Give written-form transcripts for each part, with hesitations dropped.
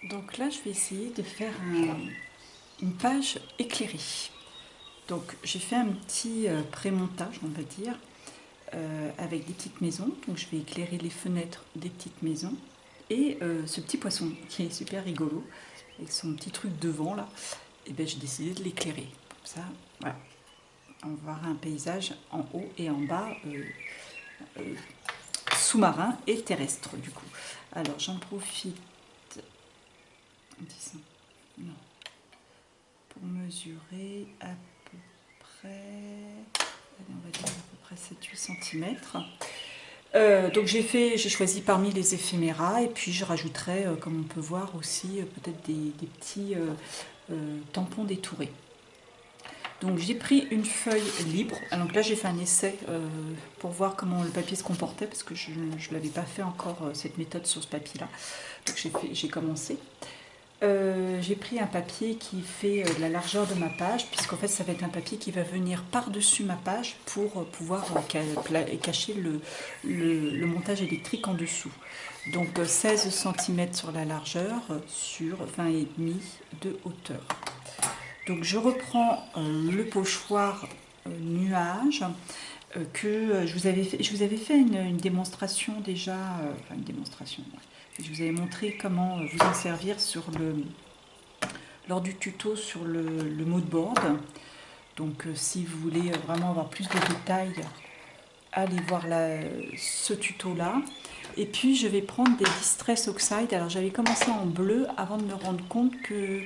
Donc là, je vais essayer de faire une page éclairée. Donc j'ai fait un petit pré-montage, on va dire, avec des petites maisons. Donc je vais éclairer les fenêtres des petites maisons. Et ce petit poisson qui est super rigolo, avec son petit truc devant là, et ben j'ai décidé de l'éclairer. Comme ça, voilà. On va voir un paysage en haut et en bas, sous-marin et terrestre du coup. Alors j'en profite, non, pour mesurer à peu près, allez, on va dire à peu près 7-8 cm. Donc j'ai choisi parmi les éphéméras et puis je rajouterai, comme on peut voir aussi, peut-être des petits tampons détourés. Donc j'ai pris une feuille libre. Donc là j'ai fait un essai pour voir comment le papier se comportait parce que je ne l'avais pas fait encore cette méthode sur ce papier-là. Donc j'ai commencé. J'ai pris un papier qui fait la largeur de ma page, puisqu'en fait ça va être un papier qui va venir par-dessus ma page pour pouvoir cacher le montage électrique en dessous. Donc 16 cm sur la largeur, sur 20,5 de hauteur. Donc je reprends le pochoir nuage que je vous avais fait une démonstration déjà, enfin une démonstration, ouais. Je vous avais montré comment vous en servir lors du tuto sur le mood board. Donc si vous voulez vraiment avoir plus de détails, allez voir ce tuto là. Et puis je vais prendre des Distress Oxide. Alors j'avais commencé en bleu avant de me rendre compte que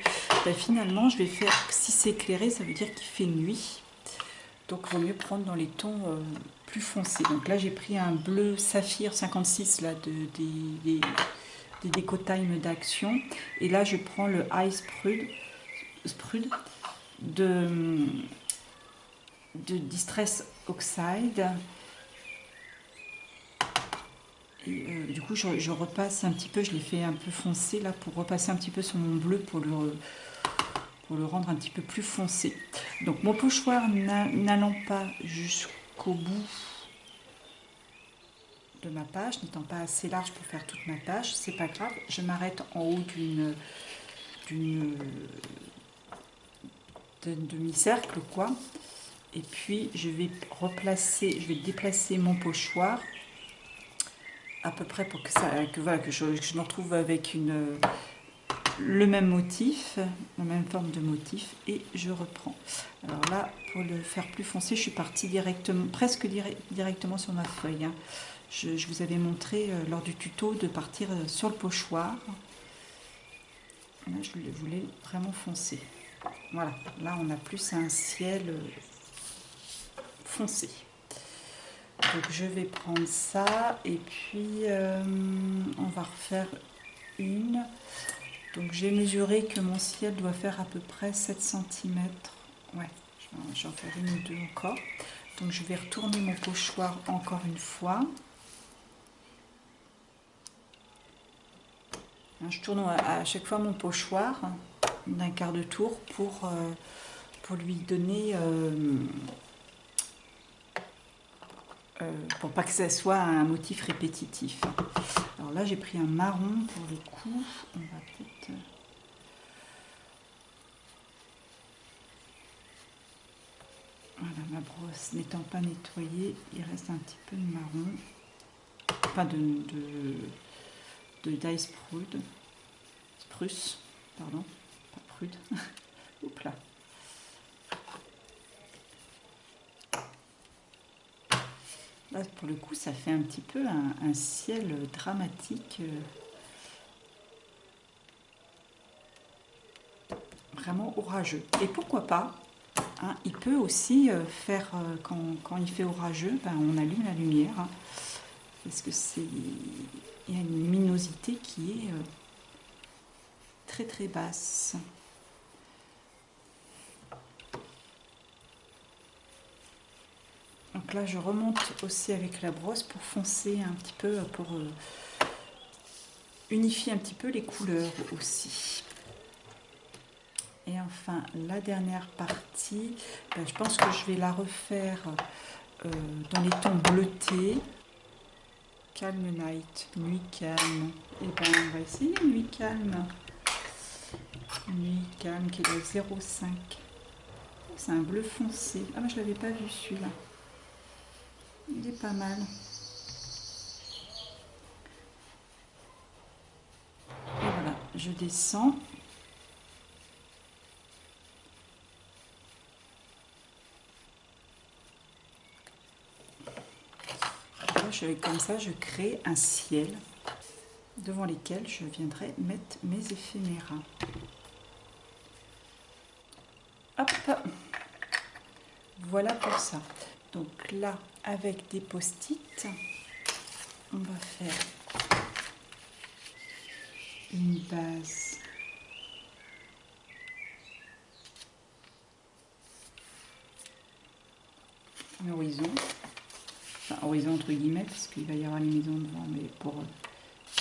finalement je vais faire, si c'est éclairé ça veut dire qu'il fait nuit. Donc il vaut mieux prendre dans les tons plus foncés. Donc là j'ai pris un bleu saphir 56 là, des Déco Time d'Action. Et là je prends le Ice Sprude de Distress Oxide. Et du coup je repasse un petit peu, je l'ai fait un peu foncé là pour repasser un petit peu sur mon bleu pour le rendre un petit peu plus foncé. Donc mon pochoir n'allant pas jusqu'au bout de ma page, n'étant pas assez large pour faire toute ma page, c'est pas grave, je m'arrête en haut d'un demi-cercle quoi, et puis je vais déplacer mon pochoir à peu près pour que je me retrouve avec le même motif, la même forme de motif, et je reprends. Alors là, pour le faire plus foncé, je suis partie presque directement sur ma feuille, hein. Je vous avais montré lors du tuto de partir sur le pochoir. Là, je voulais vraiment foncer. Voilà, là on a plus un ciel foncé. Donc je vais prendre ça et puis on va refaire une. Donc j'ai mesuré que mon ciel doit faire à peu près 7 cm. Ouais, je vais en faire une ou deux encore. Donc je vais retourner mon pochoir encore une fois. Je tourne à chaque fois mon pochoir d'un quart de tour pour lui donner, pour pas que ça soit un motif répétitif. Alors là j'ai pris un marron pour le coup, on va peut-être... Voilà, ma brosse n'étant pas nettoyée, il reste un petit peu de marron, enfin d'ice spruce, pardon, pas prude. Oups là. Là, pour le coup, ça fait un petit peu un ciel dramatique, vraiment orageux. Et pourquoi pas, hein, il peut aussi faire, quand il fait orageux, on allume la lumière, hein, parce que il y a une luminosité qui est très très basse. Donc là, je remonte aussi avec la brosse pour foncer un petit peu, pour unifier un petit peu les couleurs aussi. Et enfin, la dernière partie, je pense que je vais la refaire dans les tons bleutés. Calm Night, nuit calme. Et on va essayer nuit calme. Nuit calme qui est le 05. C'est un bleu foncé. Ah, mais je l'avais pas vu celui-là. Il est pas mal. Et voilà, je descends. Comme ça, je crée un ciel devant lesquels je viendrai mettre mes éphéméras. Hop, voilà pour ça. Donc là, avec des post-it, on va faire une base en horizon. Enfin, horizon entre guillemets, parce qu'il va y avoir les maisons devant, mais pour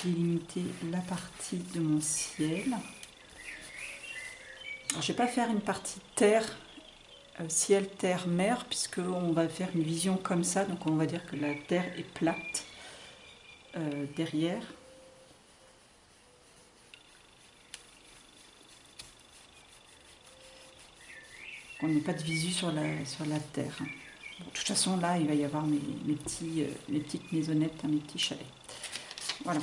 délimiter la partie de mon ciel. Alors, je ne vais pas faire une partie terre, ciel, terre, mer, puisqu'on va faire une vision comme ça, donc on va dire que la terre est plate derrière. On n'a pas de visu sur la terre. Bon, de toute façon, là, il va y avoir mes petites maisonnettes, mes petits chalets. Voilà.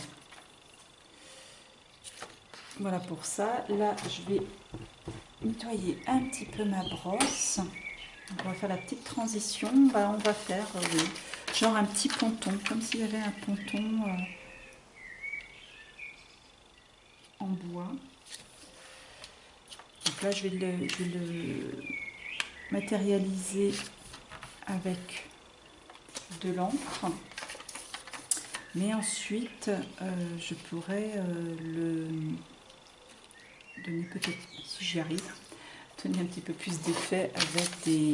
Voilà pour ça. Là, je vais nettoyer un petit peu ma brosse. Donc, on va faire la petite transition. On va faire genre un petit ponton, comme s'il y avait un ponton en bois. Donc là, je vais le matérialiser avec de l'encre, mais ensuite je pourrais le donner, peut-être si j'y arrive, donner un petit peu plus d'effet avec des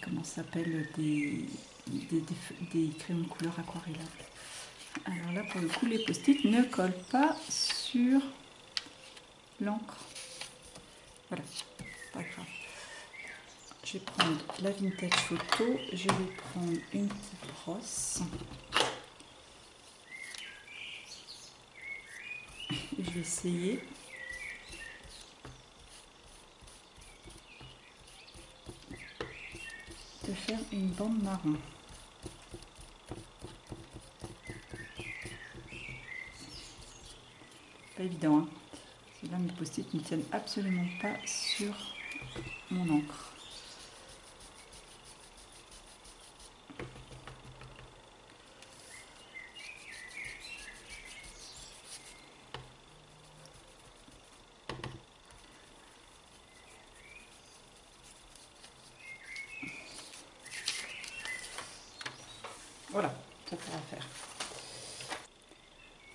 comment ça s'appelle, des crayons de couleur aquarellables. Alors là, pour le coup, les post-it ne collent pas sur l'encre. Voilà, pas grave. Je vais prendre la vintage photo, je vais prendre une petite brosse et je vais essayer de faire une bande marron. Pas évident, hein. Là, mes post-it ne tiennent absolument pas sur mon encre. Voilà, ça pourra faire.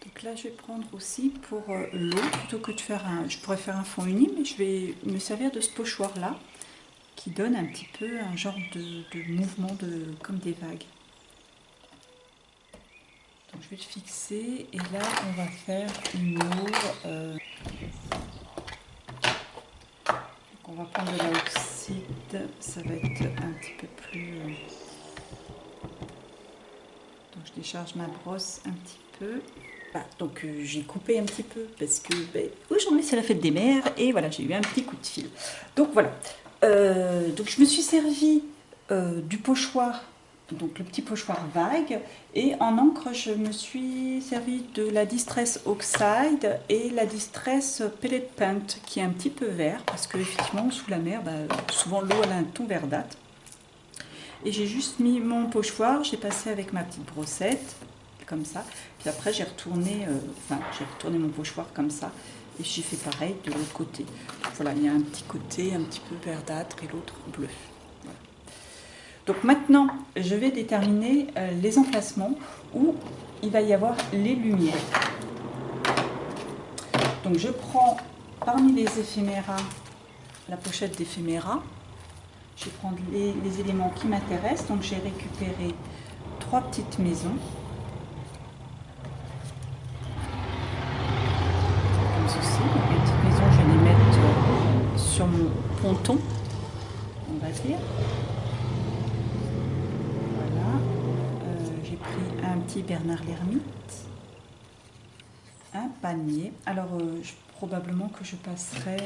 Donc là, je vais prendre aussi pour l'eau, plutôt que de faire je pourrais faire un fond uni, mais je vais me servir de ce pochoir là, qui donne un petit peu un genre de mouvement comme des vagues. Donc je vais le fixer et là, on va faire une eau. Donc on va prendre de l'oxyde, ça va être un petit peu plus. Donc je décharge ma brosse un petit peu. Voilà, donc j'ai coupé un petit peu parce que aujourd'hui c'est la fête des mères et voilà, j'ai eu un petit coup de fil. Donc voilà, donc je me suis servi du pochoir, donc le petit pochoir vague, et en encre je me suis servi de la Distress Oxide et la Distress Pellet Paint qui est un petit peu vert parce que effectivement sous la mer, souvent l'eau elle a un ton verdâtre. Et j'ai juste mis mon pochoir, j'ai passé avec ma petite brossette, comme ça. Puis après, j'ai retourné mon pochoir comme ça. Et j'ai fait pareil de l'autre côté. Donc voilà, il y a un petit côté un petit peu verdâtre et l'autre bleu. Voilà. Donc maintenant, je vais déterminer les emplacements où il va y avoir les lumières. Donc je prends parmi les éphéméras, la pochette d'éphéméras. Je vais prendre les éléments qui m'intéressent. Donc j'ai récupéré 3 petites maisons. Comme ceci. Donc les petites maisons, je vais les mettre sur mon ponton, on va dire. Voilà. J'ai pris un petit Bernard l'Ermite. un panier. Alors probablement que je passerai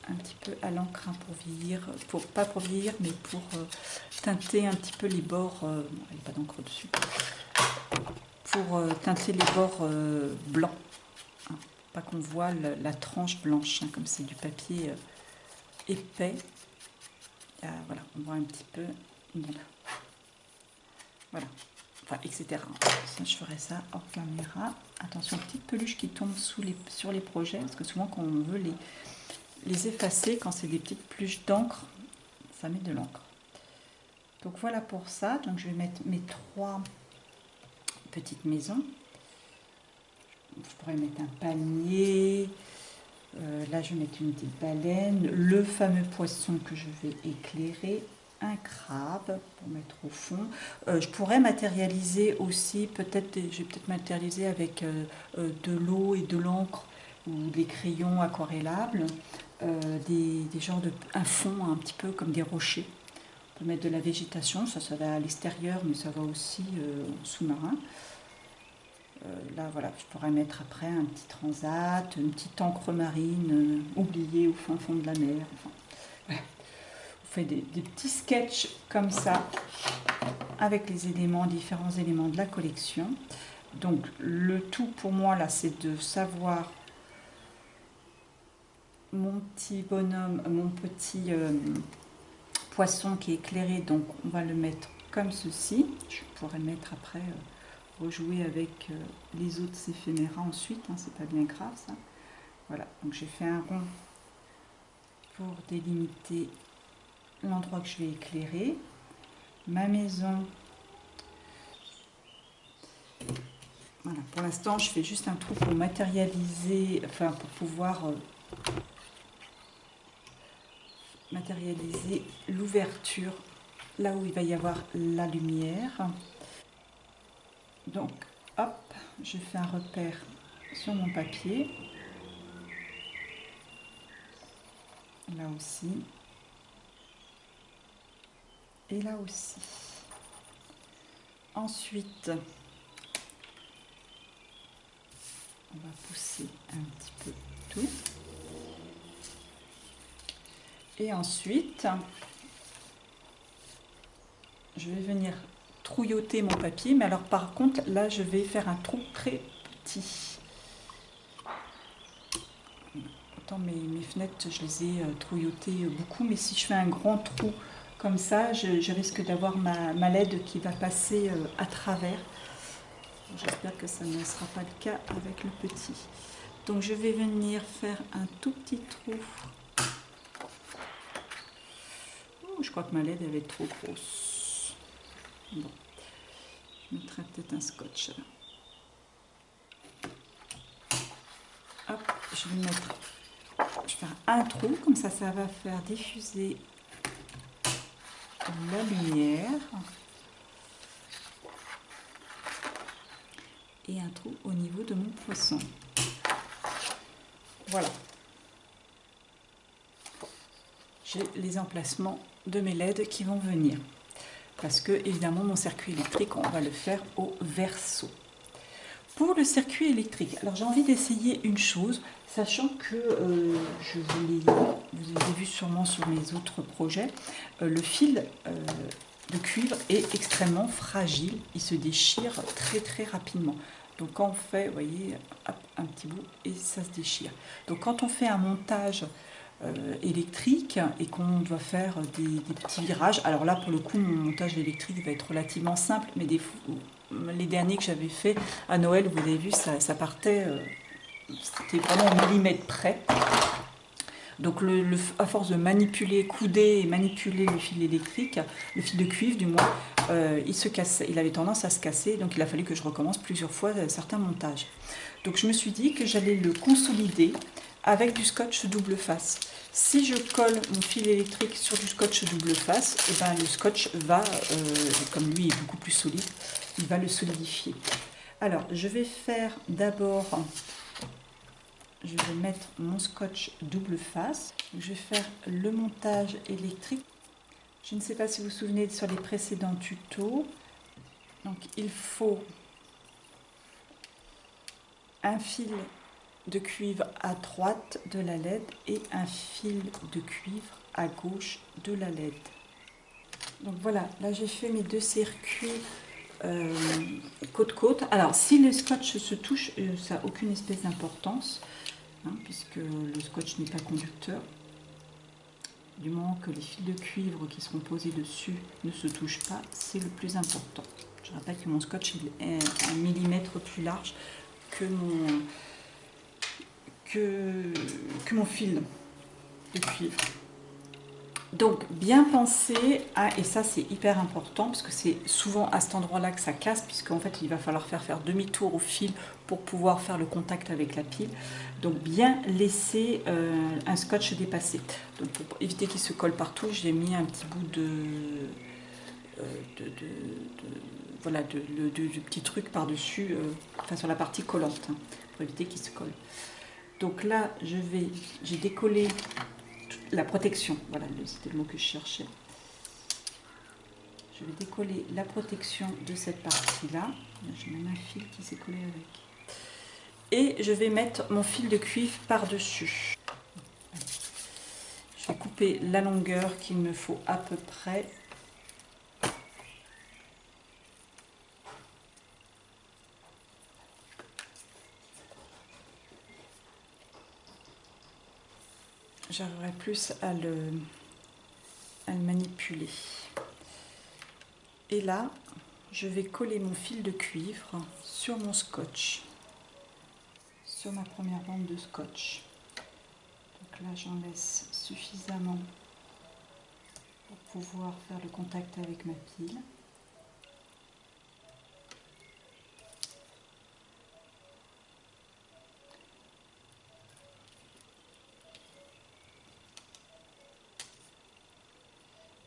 un petit peu à l'encre hein, pour vieillir, pas pour vieillir, mais pour teinter un petit peu les bords. Il n'y a pas d'encre dessus. Pour teinter les bords blancs. Hein, pas qu'on voit la tranche blanche, hein, comme c'est du papier épais. Voilà, on voit un petit peu. Voilà. Enfin, etc. Ça, je ferai ça hors caméra. Attention, petite peluche qui tombe sur les projets, parce que souvent quand on veut les effacer, quand c'est des petites peluches d'encre, ça met de l'encre. Donc voilà pour ça. Donc je vais mettre mes 3 petites maisons. Je pourrais mettre un panier. Là, je vais mettre une petite baleine, le fameux poisson que je vais éclairer, un crabe pour mettre au fond. Je pourrais matérialiser aussi, je vais peut-être matérialiser avec de l'eau et de l'encre ou des crayons aquarellables, des genres un fond un petit peu comme des rochers. On peut mettre de la végétation, ça va à l'extérieur, mais ça va aussi en sous-marin. Là, voilà, je pourrais mettre après un petit transat, une petite encre marine oubliée au fin fond de la mer. Enfin, voilà. On fait des petits sketchs comme ça avec les éléments, différents éléments de la collection. Donc, le tout pour moi, là, c'est de savoir mon petit bonhomme, mon petit poisson qui est éclairé. Donc, on va le mettre comme ceci. Je pourrais mettre après... rejouer avec les autres éphéméras ensuite, hein, c'est pas bien grave ça. Voilà, donc j'ai fait un rond pour délimiter l'endroit que je vais éclairer. Ma maison, voilà, pour l'instant je fais juste un trou pour matérialiser, enfin pour pouvoir matérialiser l'ouverture là où il va y avoir la lumière. Donc hop, je fais un repère sur mon papier. Là aussi. Et là aussi. Ensuite, on va pousser un petit peu tout. Et ensuite, je vais venir trouilloter mon papier. Mais alors par contre, là, je vais faire un trou très petit. Autant mes fenêtres, je les ai trouillotées beaucoup. Mais si je fais un grand trou comme ça, je risque d'avoir ma LED qui va passer à travers. J'espère que ça ne sera pas le cas avec le petit. Donc je vais venir faire un tout petit trou. Je crois que ma LED elle est trop grosse. Bon, je mettrai peut-être un scotch là. Hop, je vais mettre, je vais faire un trou, comme ça va faire diffuser la lumière. Et un trou au niveau de mon poisson. Voilà. J'ai les emplacements de mes LED qui vont venir. Parce que, évidemment, mon circuit électrique, on va le faire au verso. Pour le circuit électrique, alors j'ai envie d'essayer une chose, sachant que vous avez vu sûrement sur mes autres projets, le fil de cuivre est extrêmement fragile, il se déchire très très rapidement. Donc quand on fait, vous voyez, hop, un petit bout et ça se déchire. Donc quand on fait un montage électrique et qu'on doit faire des petits virages, alors là pour le coup mon montage électrique va être relativement simple, mais les derniers que j'avais fait à Noël, vous avez vu, ça partait, c'était vraiment au millimètre près. Donc à force de manipuler, couder et manipuler le fil électrique, le fil de cuivre du moins, il se cassait, il avait tendance à se casser, donc il a fallu que je recommence plusieurs fois certains montages. Donc je me suis dit que j'allais le consolider avec du scotch double face. Si je colle mon fil électrique sur du scotch double face, et ben le scotch va, comme lui est beaucoup plus solide, il va le solidifier. Alors je vais faire d'abord, je vais mettre mon scotch double face. Je vais faire le montage électrique. Je ne sais pas si vous vous souvenez sur les précédents tutos. Donc il faut un fil de cuivre à droite de la LED et un fil de cuivre à gauche de la LED. Donc voilà, là j'ai fait mes 2 circuits côte-côte. Alors si le scotch se touche, ça n'a aucune espèce d'importance, hein, puisque le scotch n'est pas conducteur. Du moment que les fils de cuivre qui seront posés dessus ne se touchent pas, c'est le plus important. Je rappelle que mon scotch est 1 millimètre plus large que mon fil de cuivre. Donc bien penser à, et ça c'est hyper important parce que c'est souvent à cet endroit là que ça casse, puisqu'en fait il va falloir faire demi-tour au fil pour pouvoir faire le contact avec la pile. Donc bien laisser un scotch dépasser. Donc pour éviter qu'il se colle partout, j'ai mis un petit bout de petit truc par dessus, enfin sur la partie collante, hein, pour éviter qu'il se colle. Donc là j'ai décollé la protection, voilà, c'était le mot que je cherchais. Je vais décoller la protection de cette partie-là. J'ai même un fil qui s'est collé avec. Et je vais mettre mon fil de cuivre par-dessus. Je vais couper la longueur qu'il me faut à peu près. J'arriverai plus à le manipuler. Et là, je vais coller mon fil de cuivre sur mon scotch, sur ma première bande de scotch. Donc là, j'en laisse suffisamment pour pouvoir faire le contact avec ma pile.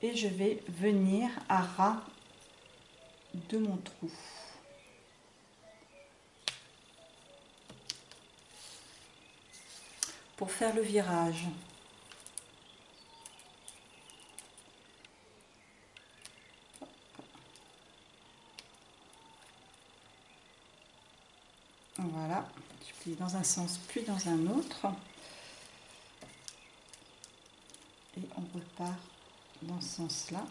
Et je vais venir à ras de mon trou. Pour faire le virage. Voilà, je plie dans un sens puis dans un autre. Et on repart dans ce sens-là.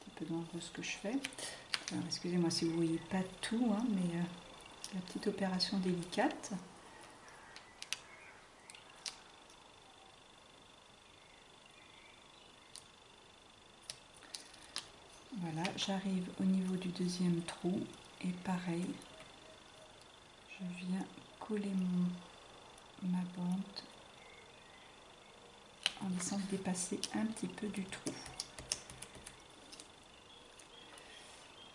Un peu dangereux ce que je fais. Alors excusez-moi si vous ne voyez pas tout, hein, mais la petite opération délicate. Voilà, j'arrive au niveau du deuxième trou et pareil, je viens coller ma bande en laissant dépasser un petit peu du trou.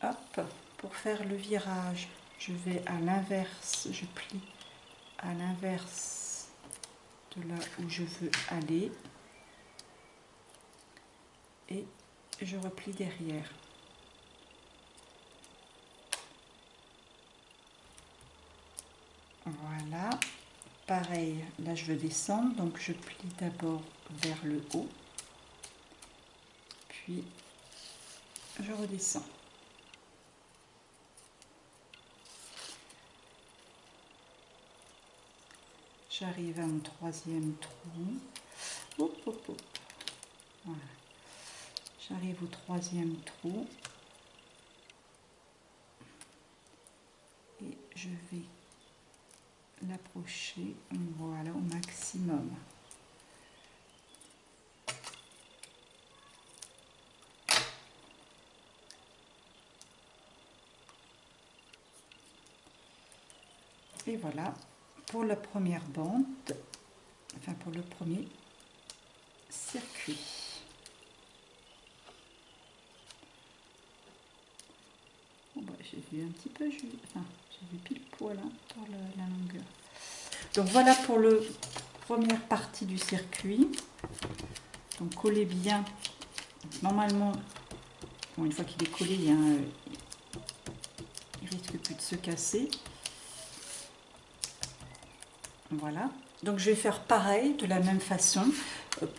Hop, pour faire le virage, je vais à l'inverse, je plie à l'inverse de là où je veux aller et je replie derrière. Voilà, pareil, là je veux descendre, donc je plie d'abord vers le haut, puis je redescends. J'arrive à mon troisième trou. Hop, hop, hop. Voilà. J'arrive au troisième trou. Et je vais l'approcher, voilà, au maximum. Et voilà. Pour la première bande, enfin pour le premier circuit. Bon bah, j'ai vu un petit peu, enfin, j'ai vu pile poil hein, pour la longueur. Donc voilà pour la première partie du circuit. Donc collez bien. Normalement, bon, une fois qu'il est collé, il risque plus de se casser. Voilà, donc je vais faire pareil de la même façon.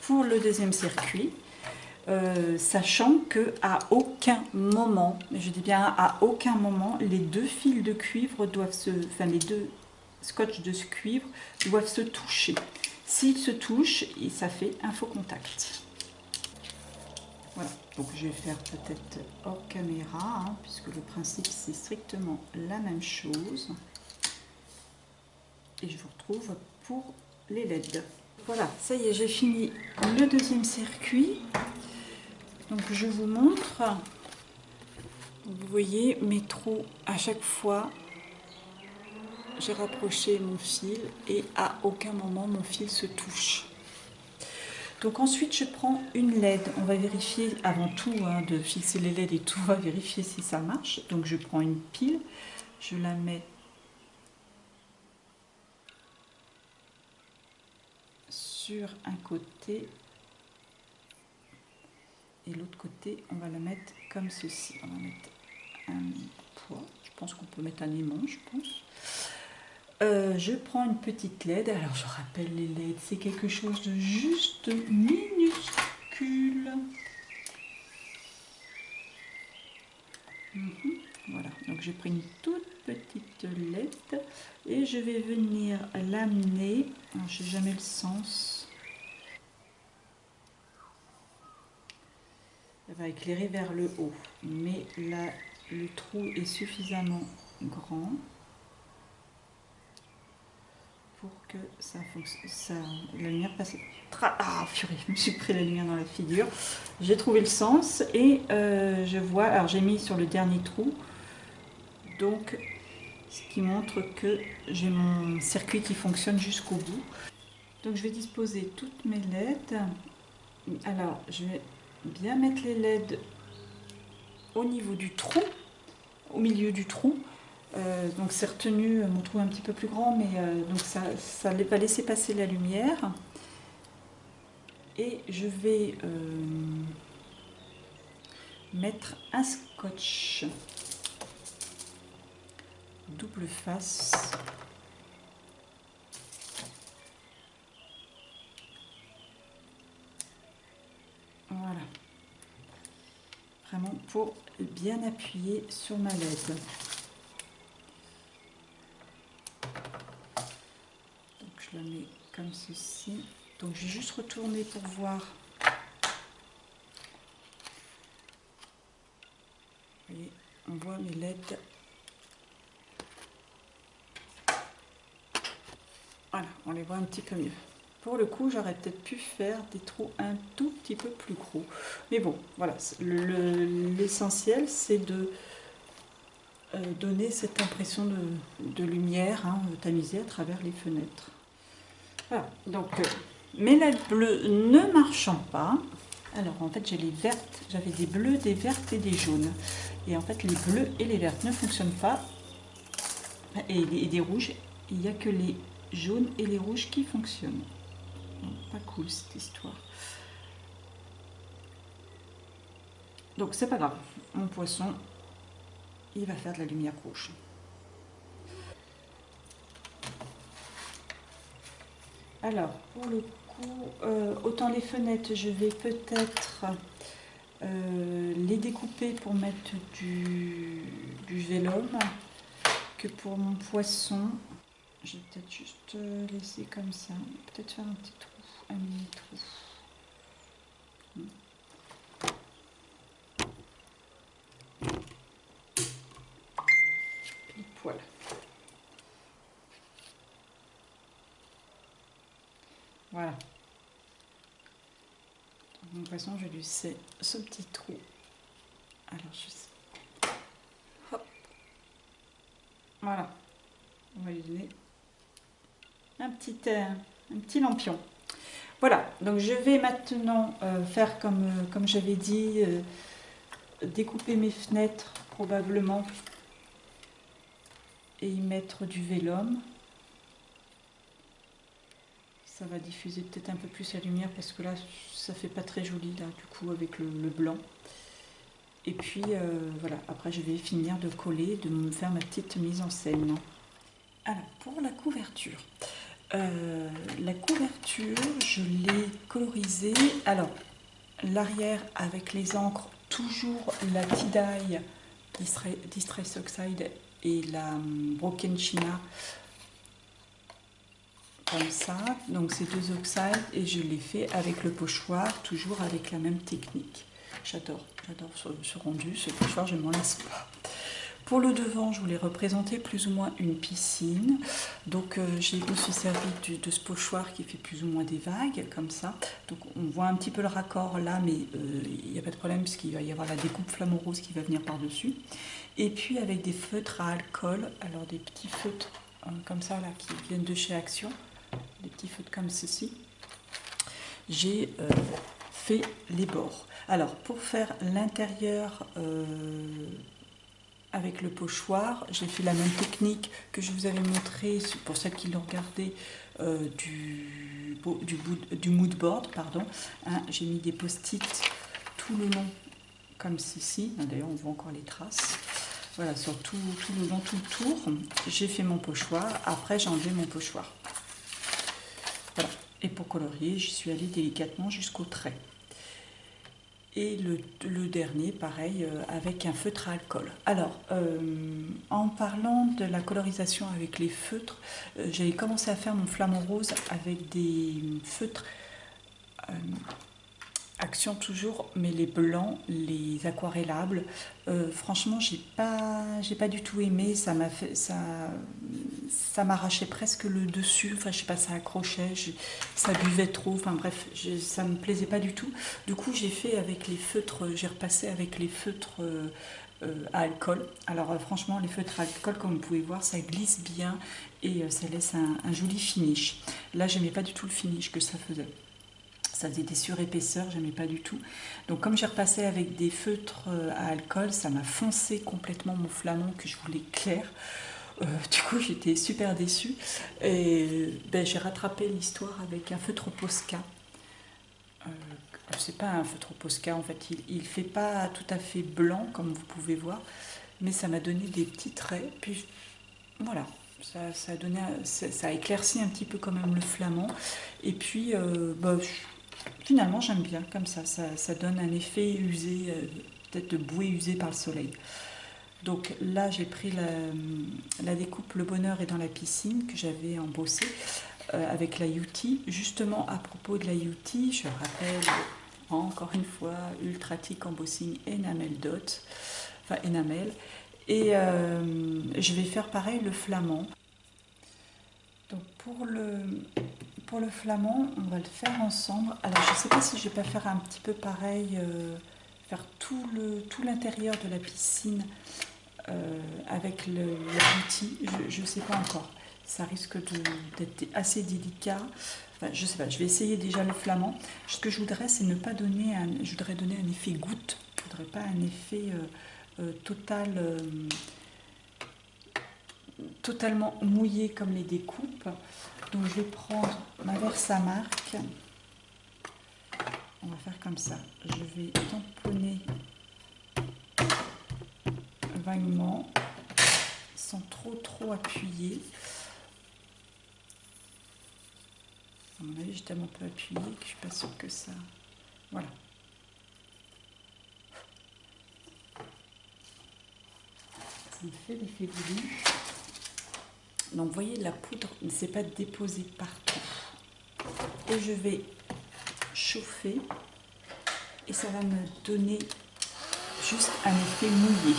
pour le deuxième circuit, sachant que à aucun moment, je dis bien à aucun moment, les deux fils de cuivre doivent enfin les deux scotch de cuivre doivent se toucher. S'ils se touchent, ça fait un faux contact. Voilà, donc je vais faire peut-être hors caméra, hein, puisque le principe c'est strictement la même chose. Et je vous retrouve pour les LED. Voilà, ça y est, j'ai fini le deuxième circuit. Donc je vous montre. Vous voyez mes trous à chaque fois. J'ai rapproché mon fil et à aucun moment mon fil se touche. Donc ensuite je prends une LED, on va vérifier avant tout hein, de fixer les LED et tout, on va vérifier si ça marche. Donc je prends une pile, je la mets sur un côté et l'autre côté on va la mettre comme ceci. On va mettre un poids, je pense qu'on peut mettre un aimant, je pense. Je prends une petite LED, alors je rappelle les LED, c'est quelque chose de juste minuscule. Voilà, donc j'ai pris une toute petite LED et je vais venir l'amener, je n'ai jamais le sens, elle va éclairer vers le haut, mais là le trou est suffisamment grand pour que ça fonctionne, la lumière passe. Ah purée, je me suis pris la lumière dans la figure. J'ai trouvé le sens et je vois, alors j'ai mis sur le dernier trou, donc ce qui montre que j'ai mon circuit qui fonctionne jusqu'au bout. Donc je vais disposer toutes mes LED. Alors je vais bien mettre les LED au niveau du trou, au milieu du trou. Donc c'est retenu mon trou un petit peu plus grand, mais donc ça va laisser passer la lumière. Et je vais mettre un scotch double face. Voilà. Vraiment pour bien appuyer sur ma LED. Je la mets comme ceci. Donc je vais juste retourner pour voir. Vous voyez, on voit mes LED. Voilà, on les voit un petit peu mieux. Pour le coup, j'aurais peut-être pu faire des trous un tout petit peu plus gros. Mais bon, voilà, l'essentiel c'est de donner cette impression de lumière hein, tamisée à travers les fenêtres. Voilà, donc mes LED bleues ne marchant pas, alors en fait j'ai les vertes, j'avais des bleus, des vertes et des jaunes. Et en fait les bleus et les vertes ne fonctionnent pas, et des rouges, il n'y a que les jaunes et les rouges qui fonctionnent. Donc, pas cool cette histoire. Donc c'est pas grave, mon poisson, il va faire de la lumière rouge. Alors, pour le coup, autant les fenêtres, je vais peut-être les découper pour mettre du vélum, que pour mon poisson, je vais peut-être juste laisser comme ça, peut-être faire un petit trou, un mini trou. Pile poil. Voilà. Mon poisson, je lui sais ce petit trou. Alors, je sais. Hop. Voilà. On va lui donner un petit lampion. Voilà. Donc, je vais maintenant faire comme j'avais dit, découper mes fenêtres probablement et y mettre du vélum. Ça va diffuser peut-être un peu plus la lumière parce que là ça fait pas très joli là du coup avec le blanc. Et puis voilà, après je vais finir de coller, de me faire ma petite mise en scène. Alors pour la couverture, La couverture, je l'ai colorisée. Alors, l'arrière avec les encres, toujours la Tie-Dye Distress Oxide et la Broken China, comme ça. Donc ces deux oxydes, et je l'ai fait avec le pochoir, toujours avec la même technique. J'adore ce rendu, ce pochoir, je ne m'en lasse pas. Pour le devant, je voulais représenter plus ou moins une piscine. Donc je me suis servi de ce pochoir qui fait plus ou moins des vagues, comme ça. Donc on voit un petit peu le raccord là, mais il n'y a pas de problème puisqu'il va y avoir la découpe flamant rose qui va venir par-dessus. Et puis avec des feutres à alcool, alors des petits feutres comme ça là, qui viennent de chez Action, des petits feutres comme ceci. J'ai fait les bords. Alors pour faire l'intérieur avec le pochoir, j'ai fait la même technique que je vous avais montré pour celles qui l'ont regardé du mood board, pardon. Hein, j'ai mis des post-it tout le long comme ceci. D'ailleurs, on voit encore les traces. Voilà, sur tout le long, tout le tour. J'ai fait mon pochoir. Après, j'ai enlevé mon pochoir. Voilà. Et pour colorier, j'y suis allée délicatement jusqu'au trait. Et le dernier, pareil, avec un feutre à alcool. Alors, en parlant de la colorisation avec les feutres, j'avais commencé à faire mon flamant rose avec des feutres Action toujours, mais les blancs, les aquarellables, franchement, j'ai pas du tout aimé. Ça m'arrachait presque le dessus. Enfin, je sais pas, ça accrochait, ça buvait trop. Enfin bref, ça me plaisait pas du tout. Du coup, j'ai fait avec les feutres. J'ai repassé avec les feutres à alcool. Alors franchement, les feutres à alcool, comme vous pouvez voir, ça glisse bien et ça laisse un joli finish. Là, j'aimais pas du tout le finish que ça faisait. Ça faisait des surépaisseurs, j'aimais pas du tout. Donc comme j'ai repassé avec des feutres à alcool, ça m'a foncé complètement mon flamand que je voulais clair. Du coup, j'étais super déçue. Et j'ai rattrapé l'histoire avec un feutre Posca. C'est pas un feutre Posca, en fait, il fait pas tout à fait blanc, comme vous pouvez voir, mais ça m'a donné des petits traits. Puis voilà, ça a éclairci un petit peu quand même le flamand. Et puis, finalement, j'aime bien comme ça donne un effet usé, peut-être de bouée usée par le soleil. Donc là, j'ai pris la découpe Le Bonheur est dans la piscine que j'avais embossée avec la Youti. Justement, à propos de la Youti, je rappelle encore une fois Ultra Thick Embossing Enamel Dot, enfin Enamel. Et je vais faire pareil le flamand. Donc pour le flamand, on va le faire ensemble. Alors je ne sais pas si je vais pas faire un petit peu pareil, faire tout l'intérieur de la piscine avec l'outil. Je ne sais pas encore. Ça risque d'être assez délicat. Enfin, je sais pas. Je vais essayer déjà le flamand. Ce que je voudrais, c'est ne pas donner je voudrais donner un effet goutte. Je voudrais pas un effet total. Totalement mouillé comme les découpes. Donc je vais prendre ma Versamark. On va faire comme ça. Je vais tamponner vaguement sans trop appuyer. À mon avis, j'ai tellement peu appuyé que je suis pas sûre que ça. Voilà. Ça me fait l'effet voulu. Donc vous voyez, la poudre ne s'est pas déposée partout. Et je vais chauffer et ça va me donner juste un effet mouillé.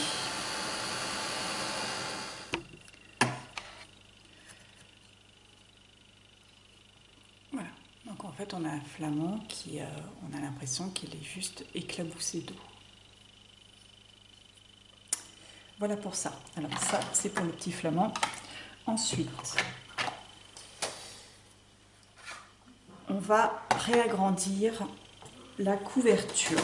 Voilà. Donc en fait, on a un flamand qui, on a l'impression qu'il est juste éclaboussé d'eau. Voilà pour ça. Alors ça, c'est pour le petit flamand. Ensuite, on va réagrandir la couverture.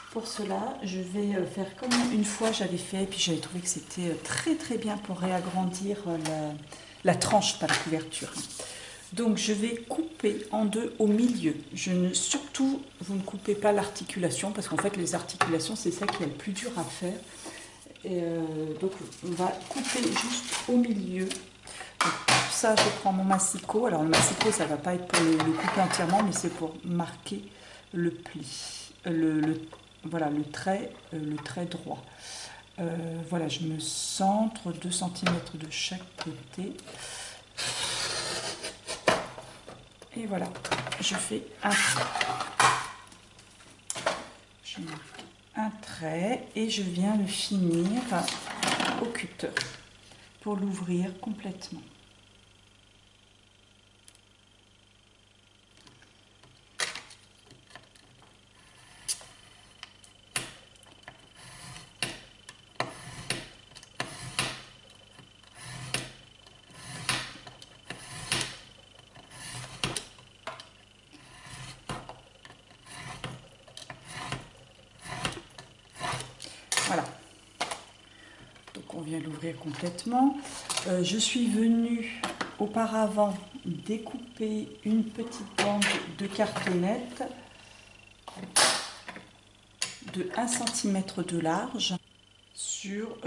Pour cela, je vais faire comme une fois j'avais fait, et puis j'avais trouvé que c'était très bien pour réagrandir la tranche, pas la couverture. Donc je vais couper en deux au milieu. Surtout, vous ne coupez pas l'articulation, parce qu'en fait les articulations, c'est ça qui est le plus dur à faire. Et donc on va couper juste au milieu. Donc, pour ça je prends mon massicot. Alors le massicot ça va pas être pour le couper entièrement, mais c'est pour marquer le pli, voilà le trait droit. Voilà, je me centre 2 cm de chaque côté. Et voilà, je fais un trait et je viens le finir au cutter pour l'ouvrir complètement. Voilà, donc on vient l'ouvrir complètement. Je suis venue auparavant découper une petite bande de cartonnette de 1 cm de large sur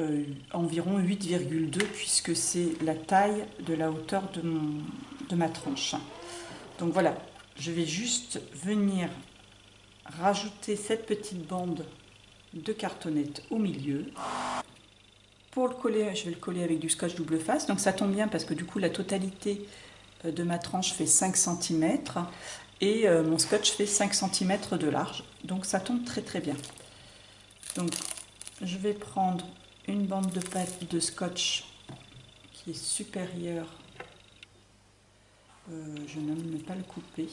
environ 8,2 puisque c'est la taille de la hauteur de ma tranche. Donc voilà, je vais juste venir rajouter cette petite bande de cartonnette au milieu. Pour le coller, je vais le coller avec du scotch double face, donc ça tombe bien parce que du coup la totalité de ma tranche fait 5 cm et mon scotch fait 5 cm de large, donc ça tombe très très bien. Donc je vais prendre une bande de pâte de scotch qui est supérieure, je n'aime ne pas le couper.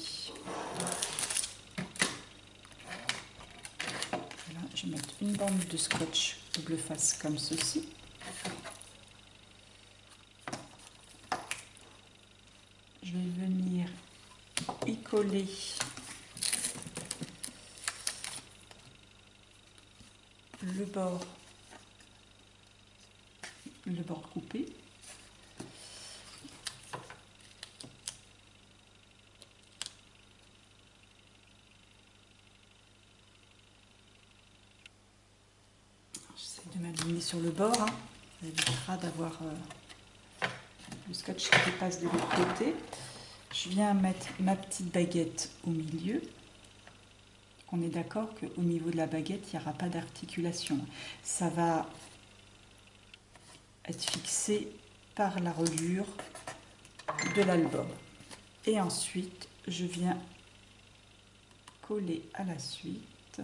Voilà, je vais mettre une bande de scotch double face comme ceci. Je vais venir y coller le bord coupé. J'essaie de m'aligner sur le bord, hein. Ça évitera d'avoir le scotch qui passe de l'autre côté. Je viens mettre ma petite baguette au milieu. On est d'accord qu'au niveau de la baguette, il n'y aura pas d'articulation. Ça va être fixé par la reliure de l'album. Et ensuite, je viens coller à la suite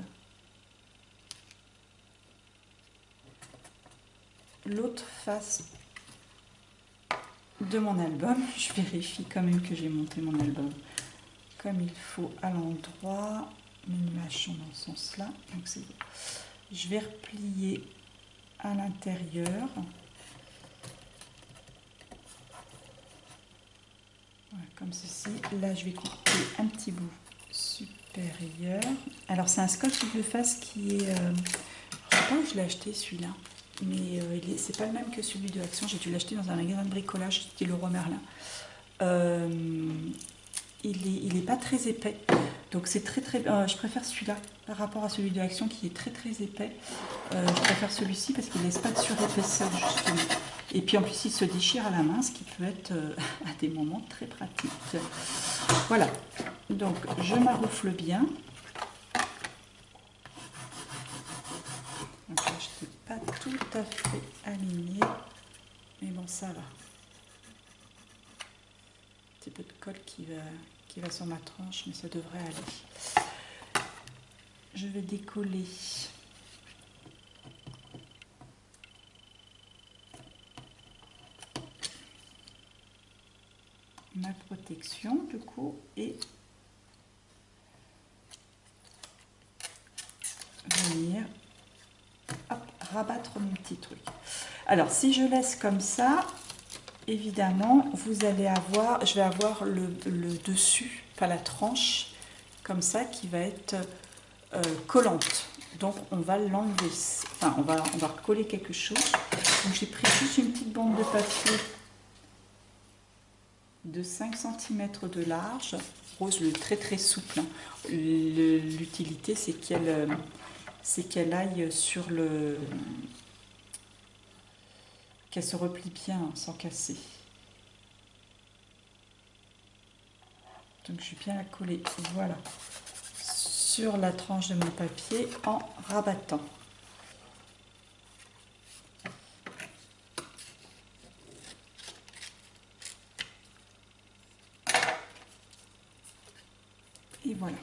l'autre face de mon album. Je vérifie quand même que j'ai monté mon album comme il faut à l'endroit. Mes nuages sont dans ce sens-là, donc c'est bon. Je vais replier à l'intérieur. Voilà, comme ceci. Là, je vais couper un petit bout supérieur. Alors, c'est un scotch double face qui est... je ne sais pas où je l'ai acheté, celui-là. Mais c'est pas le même que celui de Action. J'ai dû l'acheter dans un magasin de bricolage, c'était Leroy Merlin. Il est pas très épais. Donc c'est très je préfère celui-là par rapport à celui de Action qui est très très épais. Je préfère celui-ci parce qu'il ne laisse pas de surépaisseur justement. Et puis en plus il se déchire à la main, ce qui peut être à des moments très pratique. Voilà, donc je m'arroufle bien. Donc là, je n'étais pas tout à fait alignée, mais bon ça va. Un petit peu de colle qui va sur ma tranche, mais ça devrait aller. Je vais décoller ma protection du coup et venir rabattre mon petit truc. Alors si je laisse comme ça, évidemment vous allez avoir, je vais avoir le dessus, enfin la tranche comme ça qui va être collante. Donc on va l'enlever, enfin on va recoller quelque chose. Donc j'ai pris juste une petite bande de papier de 5 cm de large, rose le très très souple. L'utilité c'est qu'elle aille sur qu'elle se replie bien sans casser. Donc je vais bien la coller, voilà, sur la tranche de mon papier en rabattant. Et voilà.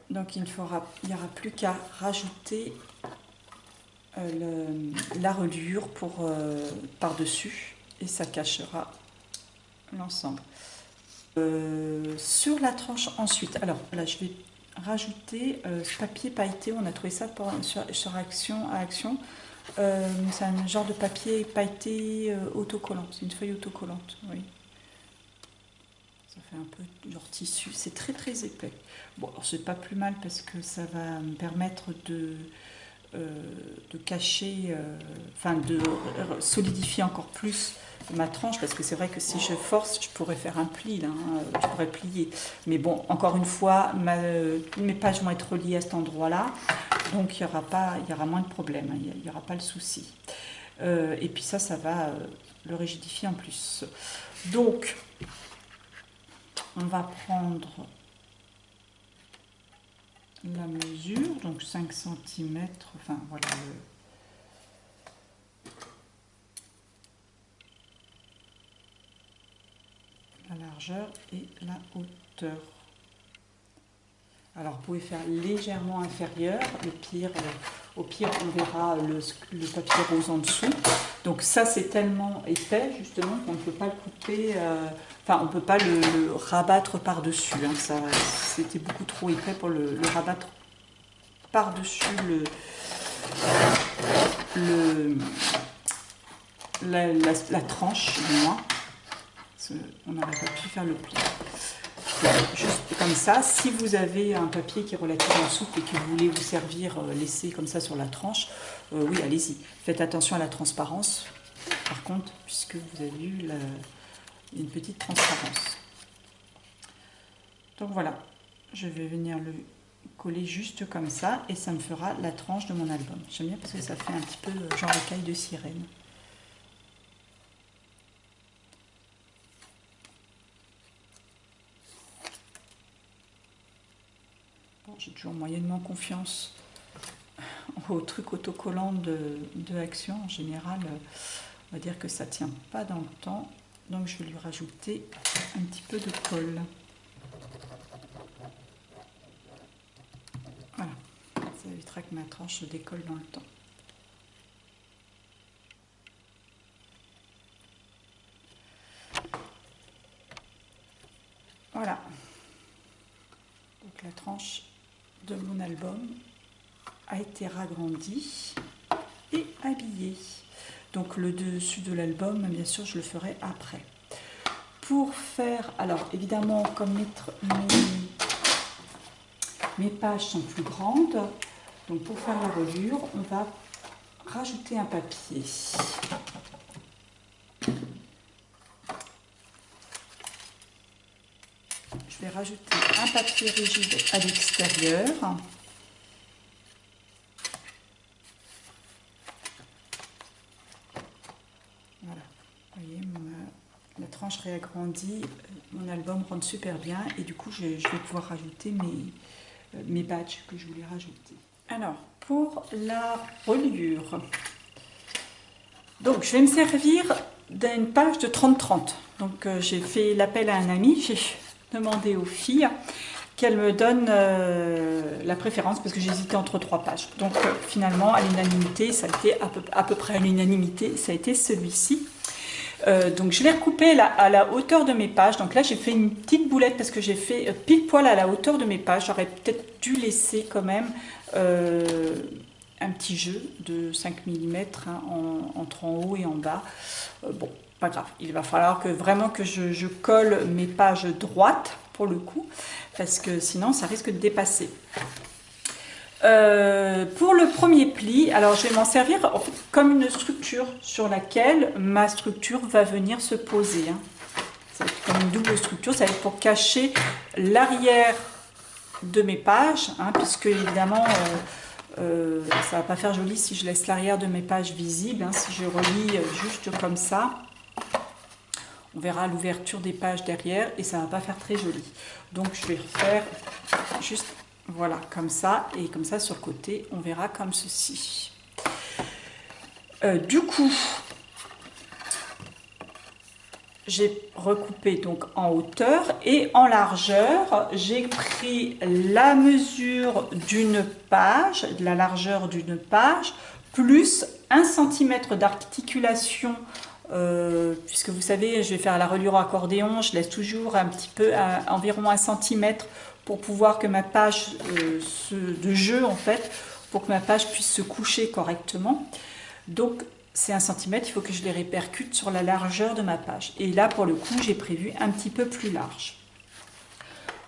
Donc il n'y aura plus qu'à rajouter la reliure pour par-dessus et ça cachera l'ensemble. Sur la tranche ensuite, alors là je vais rajouter ce papier pailleté, on a trouvé ça sur Action, à Action. C'est un genre de papier pailleté autocollant, c'est une feuille autocollante, oui. Ça fait un peu genre tissu, c'est très très épais. Bon, alors c'est pas plus mal parce que ça va me permettre de cacher, enfin de solidifier encore plus ma tranche, parce que c'est vrai que si je force, je pourrais faire un pli, là, hein, je pourrais plier. Mais bon, encore une fois, mes pages vont être reliées à cet endroit-là, donc il y aura moins de problèmes, hein, il n'y aura pas le souci. Et puis ça va le rigidifier en plus. Donc, on va prendre la mesure, donc 5 cm, enfin voilà la largeur et la hauteur. Alors vous pouvez faire légèrement inférieur, au pire on verra le papier rose en dessous. Donc ça c'est tellement épais justement qu'on ne peut pas le couper, enfin on ne peut pas le rabattre par-dessus, hein. Ça c'était beaucoup trop épais pour le rabattre par-dessus la tranche du moins. On n'aurait pas pu faire le pli. Juste comme ça, si vous avez un papier qui est relativement souple et que vous voulez vous servir, laisser comme ça sur la tranche, oui, allez-y. Faites attention à la transparence, par contre, puisque vous avez eu une petite transparence. Donc voilà, je vais venir le coller juste comme ça et ça me fera la tranche de mon album. J'aime bien parce que ça fait un petit peu genre écaille de sirène. J'ai toujours moyennement confiance aux trucs autocollants de Action. En général, on va dire que ça ne tient pas dans le temps. Donc je vais lui rajouter un petit peu de colle. Voilà, ça évitera que ma tranche se décolle dans le temps. Voilà. Donc la tranche de mon album a été ragrandie et habillée. Donc le dessus de l'album, bien sûr, je le ferai après. Pour faire, alors évidemment, comme mes pages sont plus grandes, donc pour faire la reliure, on va rajouter un papier. Je vais rajouter un papier rigide à l'extérieur. Voilà, vous voyez, la tranche réagrandie, mon album rentre super bien et du coup je vais pouvoir rajouter mes badges que je voulais rajouter. Alors, pour la reliure, donc je vais me servir d'une page de 30-30. Donc j'ai fait l'appel à un ami, j'ai demandé aux filles qu'elles me donnent la préférence parce que j'hésitais entre 3 pages. Donc finalement, à l'unanimité, ça a été à peu près à l'unanimité, ça a été celui-ci. Donc je l'ai recoupé à la hauteur de mes pages. Donc là j'ai fait une petite boulette parce que j'ai fait pile poil à la hauteur de mes pages. J'aurais peut-être dû laisser quand même un petit jeu de 5 mm hein, entre en haut et en bas. Bon, pas grave. Il va falloir vraiment que je colle mes pages droites pour le coup parce que sinon ça risque de dépasser. Pour le premier pli, alors je vais m'en servir en fait, comme une structure sur laquelle ma structure va venir se poser. Hein. Ça va être comme une double structure, ça va être pour cacher l'arrière de mes pages, hein, puisque évidemment Ça va pas faire joli si je laisse l'arrière de mes pages visible, hein. Si je relis juste comme ça, on verra l'ouverture des pages derrière et ça va pas faire très joli. Donc je vais refaire juste voilà comme ça, et comme ça sur le côté on verra comme ceci. Du coup j'ai recoupé donc en hauteur et en largeur. J'ai pris la mesure d'une page, de la largeur d'une page, plus 1 cm d'articulation, puisque vous savez, je vais faire la reliure accordéon, je laisse toujours un petit peu, environ 1 cm pour pouvoir que ma page de jeu, en fait, pour que ma page puisse se coucher correctement. Donc, c'est 1 cm, il faut que je les répercute sur la largeur de ma page. Et là, pour le coup, j'ai prévu un petit peu plus large.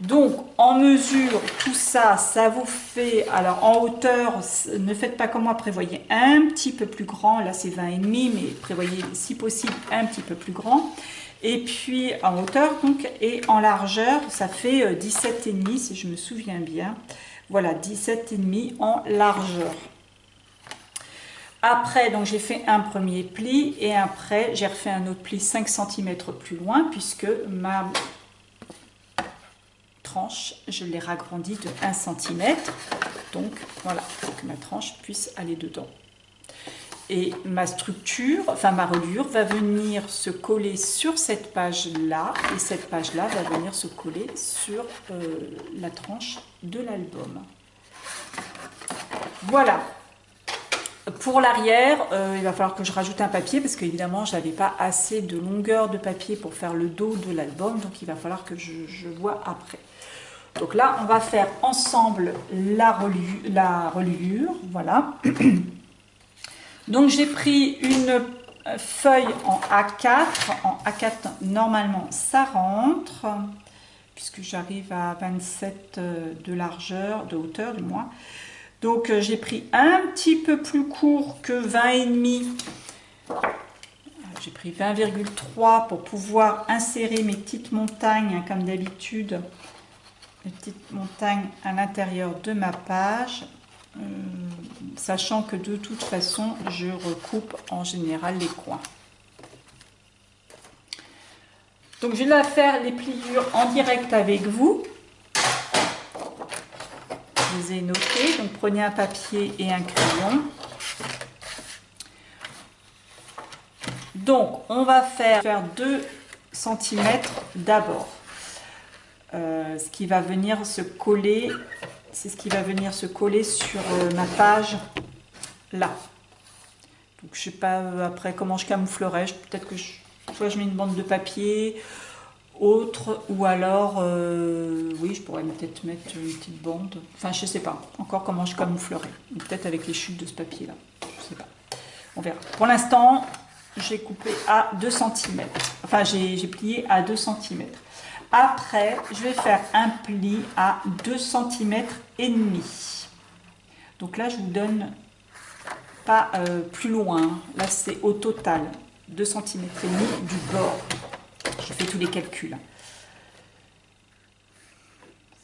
Donc, en mesure, tout ça, ça vous fait... Alors, en hauteur, ne faites pas comme moi, prévoyez un petit peu plus grand. Là, c'est 20,5, mais prévoyez, si possible, un petit peu plus grand. Et puis, en hauteur, donc, et en largeur, ça fait 17,5, si je me souviens bien. Voilà, 17,5 en largeur. Après, donc j'ai fait un premier pli et après j'ai refait un autre pli 5 cm plus loin, puisque ma tranche, je l'ai ragrandie de 1 cm. Donc voilà, pour que ma tranche puisse aller dedans. Et ma structure, enfin ma reliure, va venir se coller sur cette page-là, et cette page-là va venir se coller sur la tranche de l'album. Voilà. Pour l'arrière, il va falloir que je rajoute un papier parce qu'évidemment, je n'avais pas assez de longueur de papier pour faire le dos de l'album. Donc, il va falloir que je vois après. Donc là, on va faire ensemble la reliure. Voilà. Donc, j'ai pris une feuille en A4. En A4, normalement, ça rentre puisque j'arrive à 27 de largeur, de hauteur du moins. Donc j'ai pris un petit peu plus court que 20,5. J'ai pris 20,3 pour pouvoir insérer mes petites montagnes, hein, comme d'habitude. Les petites montagnes à l'intérieur de ma page. Sachant que de toute façon, je recoupe en général les coins. Donc je vais la faire les pliures en direct avec vous. Je les ai notés, donc prenez un papier et un crayon. Donc on va faire 2 cm d'abord. Ce qui va venir se coller, c'est ce qui va venir se coller sur ma page là. Donc je sais pas après comment je camouflerai, peut-être que soit je mets une bande de papier autre, ou alors oui, je pourrais peut-être mettre une petite bande, enfin je sais pas encore comment je camouflerai, peut-être avec les chutes de ce papier là, je sais pas, on verra. Pour l'instant j'ai coupé à 2 cm, enfin j'ai plié à 2 cm. Après je vais faire un pli à 2 cm et demi. Donc là je vous donne pas plus loin, là c'est au total 2 cm et demi du bord. Je fais tous les calculs.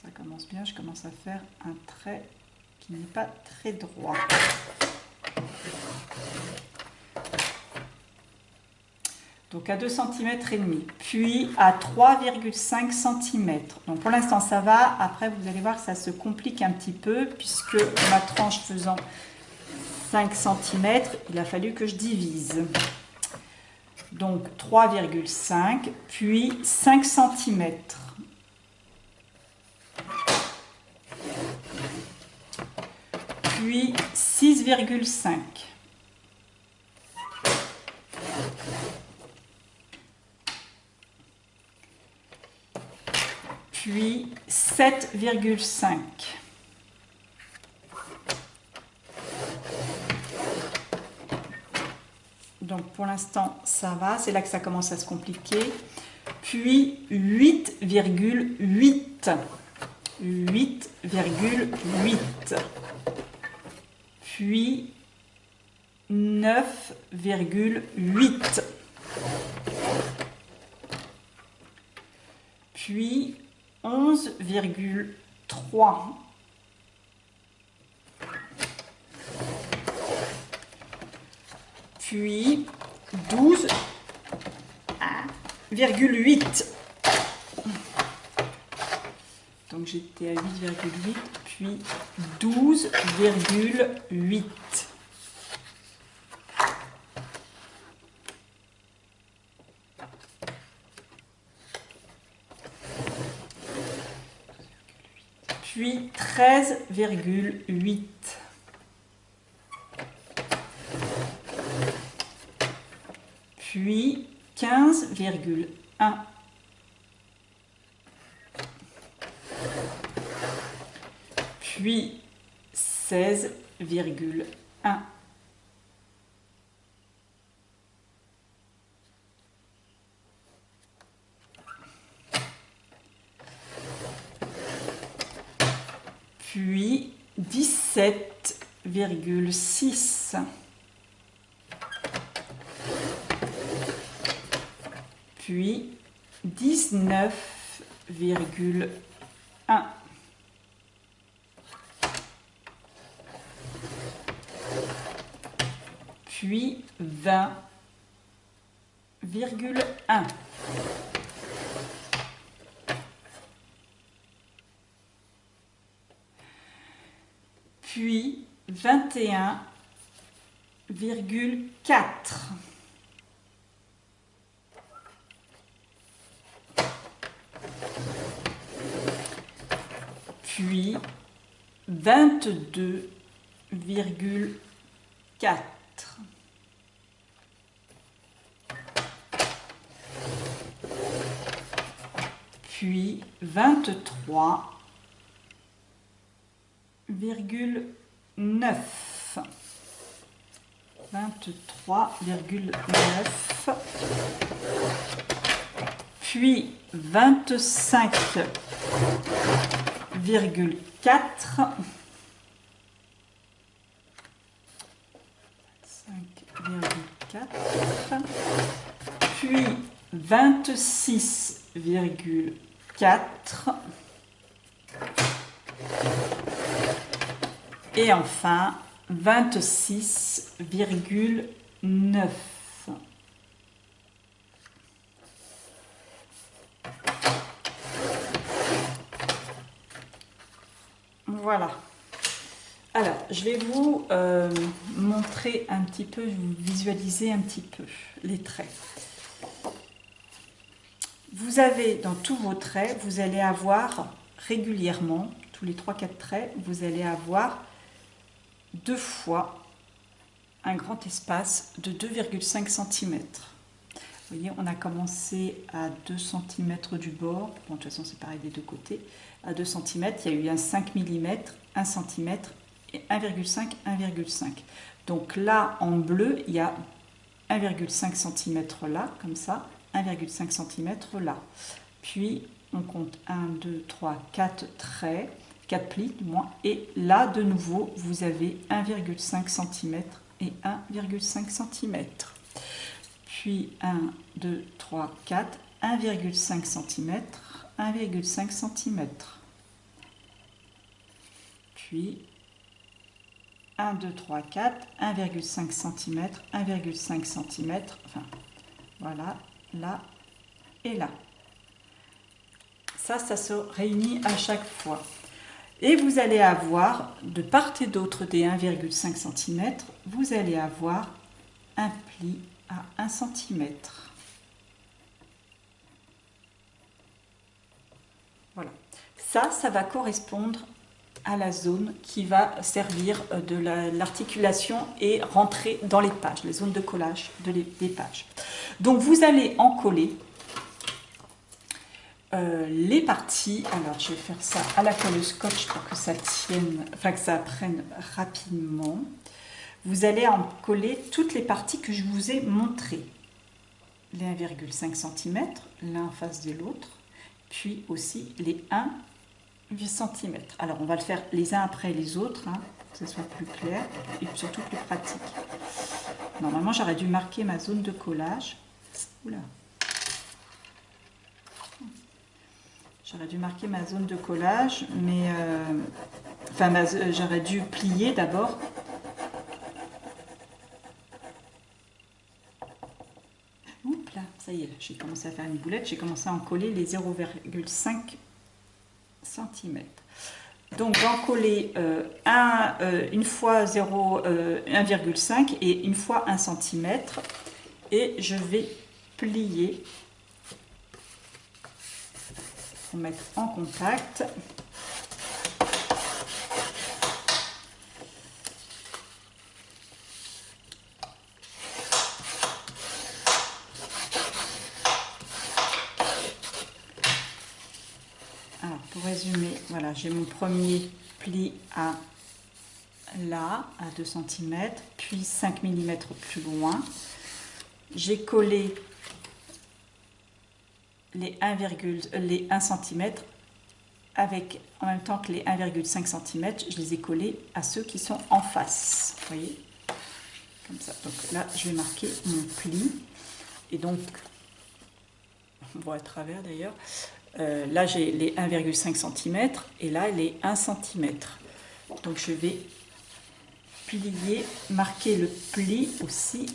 Ça commence bien, je commence à faire un trait qui n'est pas très droit. Donc à 2 cm et demi, puis à 3,5 cm. Donc pour l'instant ça va, après vous allez voir que ça se complique un petit peu puisque ma tranche faisant 5 cm, il a fallu que je divise. Donc 3,5 puis 5 cm. Puis 6,5. Puis 7,5. Donc pour l'instant ça va, c'est là que ça commence à se compliquer. Puis 8,8. 8,8. Puis 9,8. Puis 11,3. puis 12,8. Donc j'étais à 8,8, puis 12,8. Puis 13,8. Puis 15,1. Puis 16,1. Puis 17,6. Puis 19,1. Puis 20,1. Puis 21,4. Puis 22,4. Puis 23,9. 23,9. Puis 25,4. 25,4. Puis 26,4. Et enfin 26,9. Voilà. Alors, je vais vous montrer un petit peu, vous visualiser un petit peu les traits. Vous avez dans tous vos traits, vous allez avoir régulièrement, tous les 3-4 traits, vous allez avoir 2 fois un grand espace de 2,5 cm. Vous voyez, on a commencé à 2 cm du bord, bon, de toute façon c'est pareil des deux côtés, à 2 cm, il y a eu un 5 mm, 1 cm et 1,5, 1,5. Donc là, en bleu, il y a 1,5 cm là, comme ça, 1,5 cm là. Puis, on compte 1, 2, 3, 4 traits, 4 plis du moins, et là, de nouveau, vous avez 1,5 cm et 1,5 cm. Puis 1, 2, 3, 4, 1,5 cm, 1,5 cm. Puis 1, 2, 3, 4, 1,5 cm, 1,5 cm, enfin voilà, là et là. Ça se réunit à chaque fois. Et vous allez avoir, de part et d'autre des 1,5 cm, vous allez avoir un pli à 1 cm. Voilà. Ça va correspondre à la zone qui va servir de l'articulation et rentrer dans les pages, les zones de collage des pages. Donc vous allez en coller les parties. Alors je vais faire ça à la colle scotch pour que ça tienne, enfin que ça prenne rapidement. Vous allez en coller toutes les parties que je vous ai montrées. Les 1,5 cm, l'un en face de l'autre, puis aussi les 1 cm. Alors on va le faire les uns après les autres, hein, pour que ce soit plus clair et surtout plus pratique. Normalement j'aurais dû marquer ma zone de collage. Oula. J'aurais dû marquer ma zone de collage, mais j'aurais dû plier d'abord. j'ai commencé à faire une boulette, j'ai commencé à en coller les 0,5 cm. Donc j'en coller une fois 1,5 et une fois 1 cm. Et je vais plier pour mettre en contact. Alors pour résumer, voilà, j'ai mon premier pli à 2 cm, puis 5 mm plus loin. J'ai collé les 1 cm avec, en même temps que les 1,5 cm, je les ai collés à ceux qui sont en face. Vous voyez, comme ça. Donc là, je vais marquer mon pli. Et donc, on voit à travers d'ailleurs. Là, j'ai les 1,5 cm et là, les 1 cm. Donc, je vais plier, marquer le pli aussi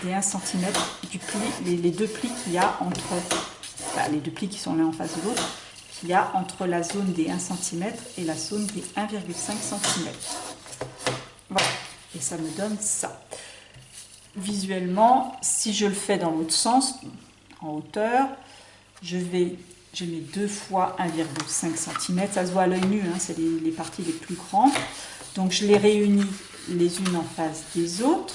des 1 cm du pli, les deux plis qu'il y a entre, les deux plis qui sont l'un en face de l'autre, qu'il y a entre la zone des 1 cm et la zone des 1,5 cm. Voilà, et ça me donne ça. Visuellement, si je le fais dans l'autre sens, en hauteur, je mets 2 fois 1,5 cm, ça se voit à l'œil nu, hein, c'est les parties les plus grandes. Donc je les réunis les unes en face des autres.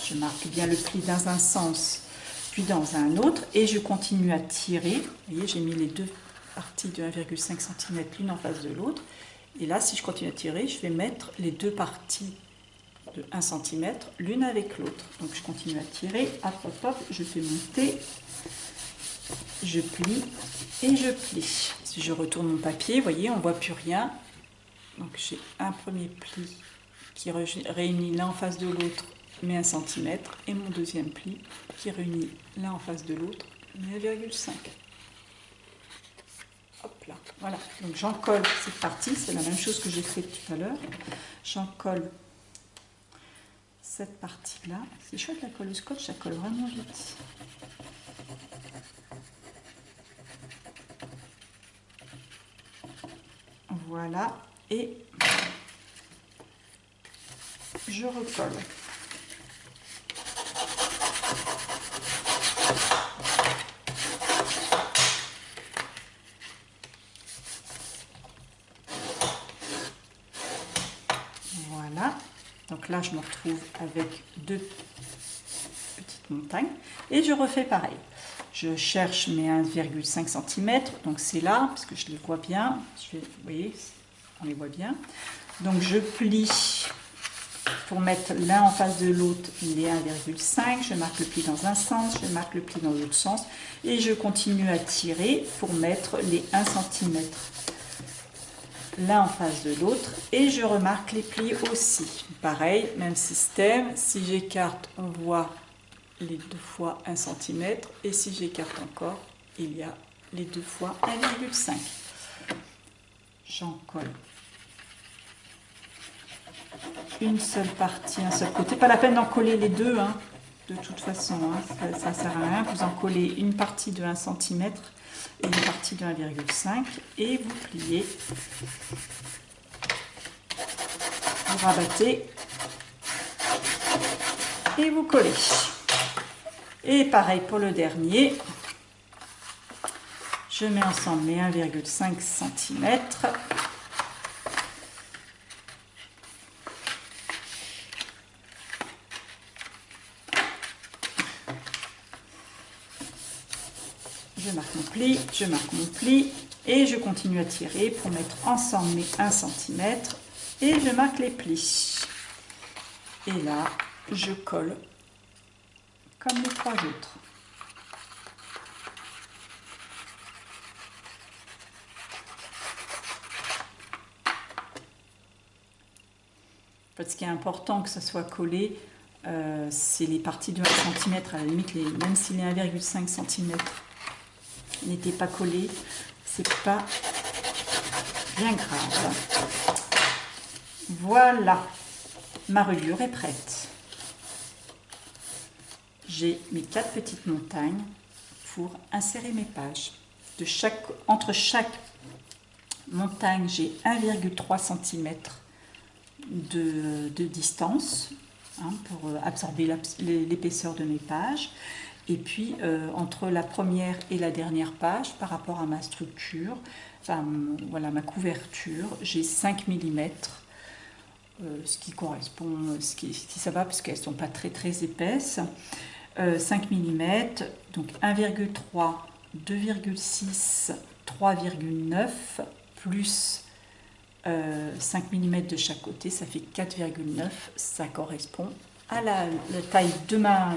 Je marque bien le pli dans un sens, puis dans un autre, et je continue à tirer. Vous voyez, j'ai mis les deux parties de 1,5 cm l'une en face de l'autre. Et là, si je continue à tirer, je vais mettre les deux parties de 1 cm l'une avec l'autre. Donc je continue à tirer, hop, hop, hop, je fais monter, je plie et je plie. Si je retourne mon papier, vous voyez, on ne voit plus rien. Donc j'ai un premier pli qui réunit l'un en face de l'autre mais 1 cm et mon deuxième pli qui réunit l'un en face de l'autre mais 1,5. Hop là, voilà. Donc j'en colle cette partie, c'est la même chose que j'ai fait tout à l'heure. J'en colle cette partie-là. C'est chouette la colle au scotch, ça colle vraiment vite. Voilà, et je recolle. Voilà, donc là je me retrouve avec deux petites montagnes et je refais pareil. Je cherche mes 1,5 cm, donc c'est là, parce que je les vois bien. Vous voyez, on les voit bien. Donc je plie pour mettre l'un en face de l'autre les 1,5. Je marque le pli dans un sens, je marque le pli dans l'autre sens. Et je continue à tirer pour mettre les 1 cm l'un en face de l'autre. Et je remarque les plis aussi. Pareil, même système. Si j'écarte, on voit les 2 fois 1 cm et si j'écarte encore, il y a les 2 fois 1,5. J'en colle une seule partie, un seul côté. Pas la peine d'en coller les deux, hein, de toute façon, hein, ça sert à rien. Vous en collez une partie de 1 cm et une partie de 1,5 et vous pliez, vous rabattez et vous collez. Et pareil pour le dernier, je mets ensemble mes 1,5 cm. Je marque mon pli, je marque mon pli et je continue à tirer pour mettre ensemble mes 1 cm et je marque les plis. Et là, je colle comme les 3 autres. En fait, ce qui est important que ça soit collé, c'est les parties de 1 cm. À la limite, même si les 1,5 cm n'étaient pas collés, c'est pas bien grave. Voilà, ma reliure est prête. j'ai mes 4 petites montagnes pour insérer mes pages. Entre chaque montagne, j'ai 1,3 cm de distance, hein, pour absorber l'épaisseur de mes pages. Et puis entre la première et la dernière page, par rapport à ma structure, enfin voilà, ma couverture, j'ai 5 mm, ce qui correspond, ce qui ça va parce qu'elles ne sont pas très épaisses. 5 mm, donc 1,3, 2,6, 3,9 plus 5 mm de chaque côté, ça fait 4,9. Ça correspond à la taille de ma,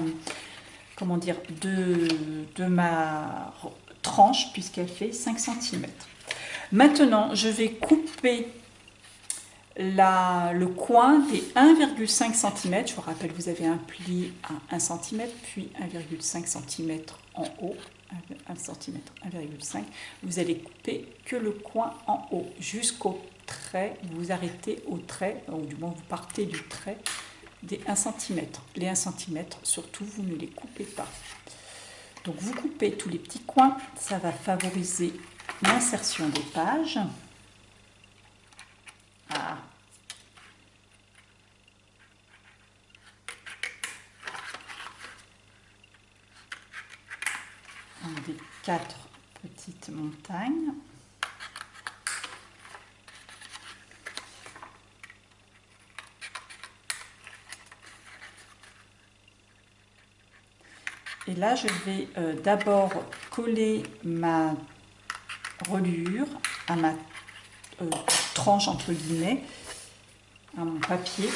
comment dire, de ma tranche, puisqu'elle fait 5 cm. Maintenant, je vais couper le coin des 1,5 cm. Je vous rappelle, vous avez un pli à 1 cm, puis 1,5 cm en haut, 1 cm, 1,5. Vous allez couper que le coin en haut, jusqu'au trait. Vous arrêtez au trait, ou du moins vous partez du trait des 1 cm. Les 1 cm, surtout, vous ne les coupez pas. Donc vous coupez tous les petits coins, ça va favoriser l'insertion des pages. Ah. Un des 4 petites montagnes. Et là, je vais d'abord coller ma reliure à ma tranche entre guillemets, à mon papier.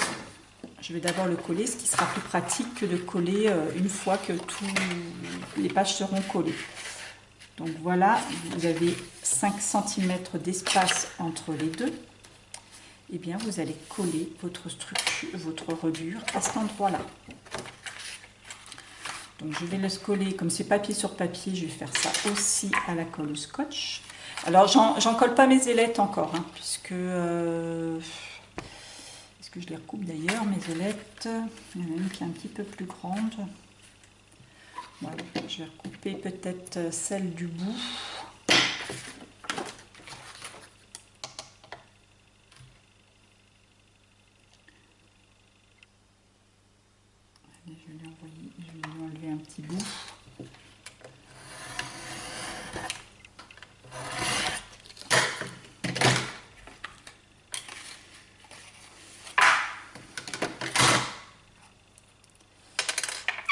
Je vais d'abord le coller, ce qui sera plus pratique que de coller une fois que toutes les pages seront collées. Donc voilà, vous avez 5 cm d'espace entre les deux. Et bien vous allez coller votre structure, votre reliure à cet endroit-là. Donc je vais le coller, comme c'est papier sur papier, je vais faire ça aussi à la colle au scotch. Alors j'en colle pas mes ailettes encore, hein, puisque est-ce que je les recoupe d'ailleurs, mes ailettes? Il y en a une qui est un petit peu plus grande. Voilà, je vais recouper peut-être celle du bout. Allez, je vais lui enlever un petit bout.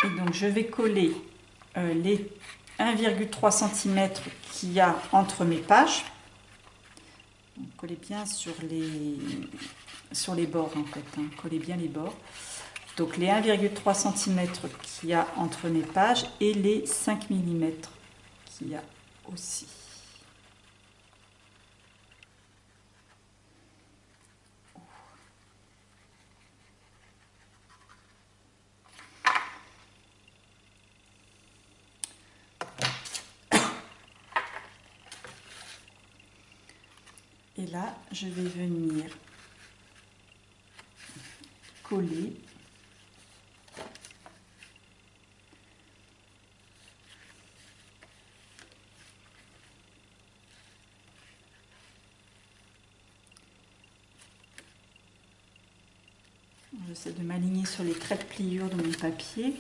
Et donc je vais coller les 1,3 cm qu'il y a entre mes pages. Donc, collez bien sur les bords en fait, hein. Collez bien les bords. Donc les 1,3 cm qu'il y a entre mes pages et les 5 mm qu'il y a aussi. Et là, je vais venir coller j'essaie de m'aligner sur les traits de pliure de mon papier.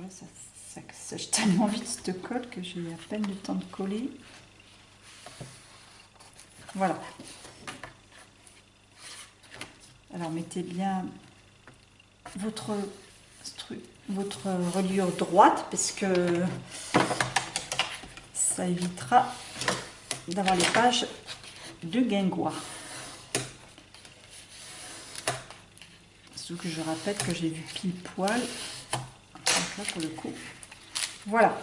Ça sèche tellement vite cette colle que j'ai à peine le temps de coller. Voilà. Alors mettez bien votre reliure droite, parce que ça évitera d'avoir les pages de guingois. Surtout que je rappelle que j'ai vu pile poil. Donc là pour le coup, voilà.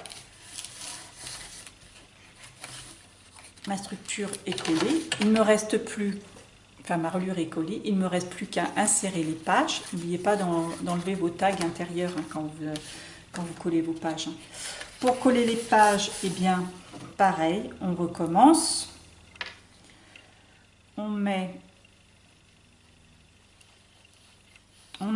Ma structure est collée. Il ne me reste plus, enfin ma reliure est collée, il ne me reste plus qu'à insérer les pages. N'oubliez pas d'enlever vos tags intérieurs, hein, quand vous collez vos pages. Pour coller les pages, eh bien, pareil, on recommence. On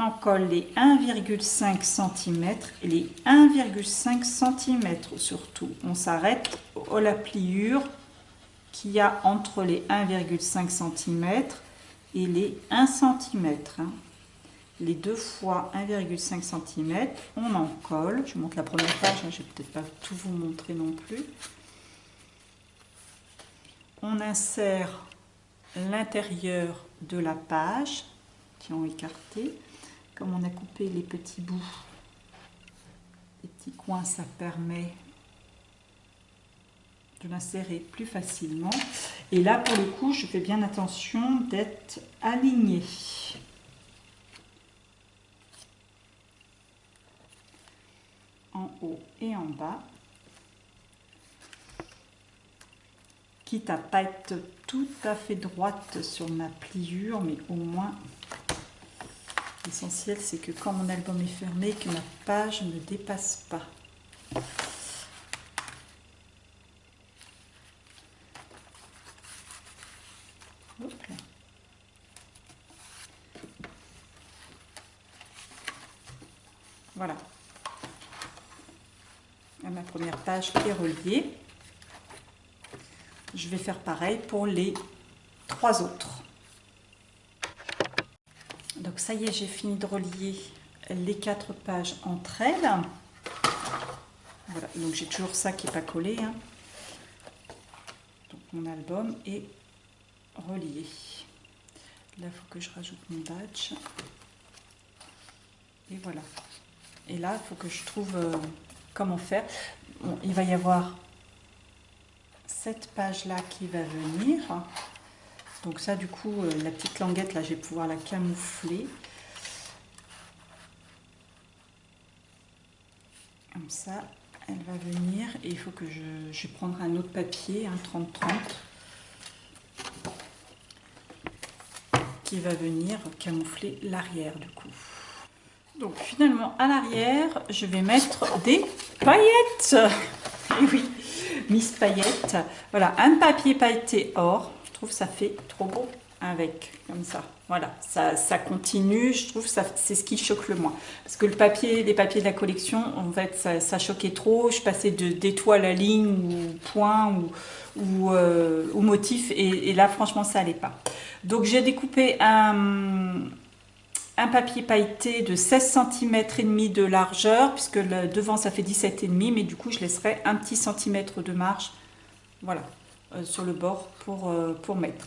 en colle les 1,5 cm et les 1,5 cm surtout. On s'arrête à la pliure qu'il y a entre les 1,5 cm et les 1 cm. Les 2 fois 1,5 cm, on en colle. Je vous montre la première page, je ne vais peut-être pas tout vous montrer non plus. On insère l'intérieur de la page qui ont écarté. Comme on a coupé les petits bouts, les petits coins, ça permet de l'insérer plus facilement. Et là, pour le coup, je fais bien attention d'être alignée. En haut et en bas. Quitte à pas être tout à fait droite sur ma pliure, mais au moins, l'essentiel c'est que quand mon album est fermé, que ma page ne dépasse pas. Hop là. Voilà. Ma première page est reliée. Je vais faire pareil pour les 3 autres. Donc ça y est, j'ai fini de relier les 4 pages entre elles. Voilà, donc j'ai toujours ça qui n'est pas collé. Hein. Donc mon album est relié. Là, il faut que je rajoute mon badge. Et voilà. Et là, il faut que je trouve comment faire. Bon, il va y avoir cette page-là qui va venir. Donc ça, du coup, la petite languette, là, je vais pouvoir la camoufler. Comme ça, elle va venir. Et il faut que je vais prendre un autre papier, un 30-30, qui va venir camoufler l'arrière, du coup. Donc finalement, à l'arrière, je vais mettre des paillettes. Et oui, Miss Paillettes. Voilà, un papier pailleté or. Je trouve que ça fait trop beau avec, comme ça. Voilà, ça continue. Je trouve que c'est ce qui choque le moins. Parce que les papiers de la collection, en fait, ça choquait trop. Je passais d'étoile à ligne ou point ou motif. Et là, franchement, ça n'allait pas. Donc, j'ai découpé un papier pailleté de 16 cm et demi de largeur, puisque le devant ça fait 17 et demi, mais du coup je laisserai un petit centimètre de marge, voilà, sur le bord pour mettre.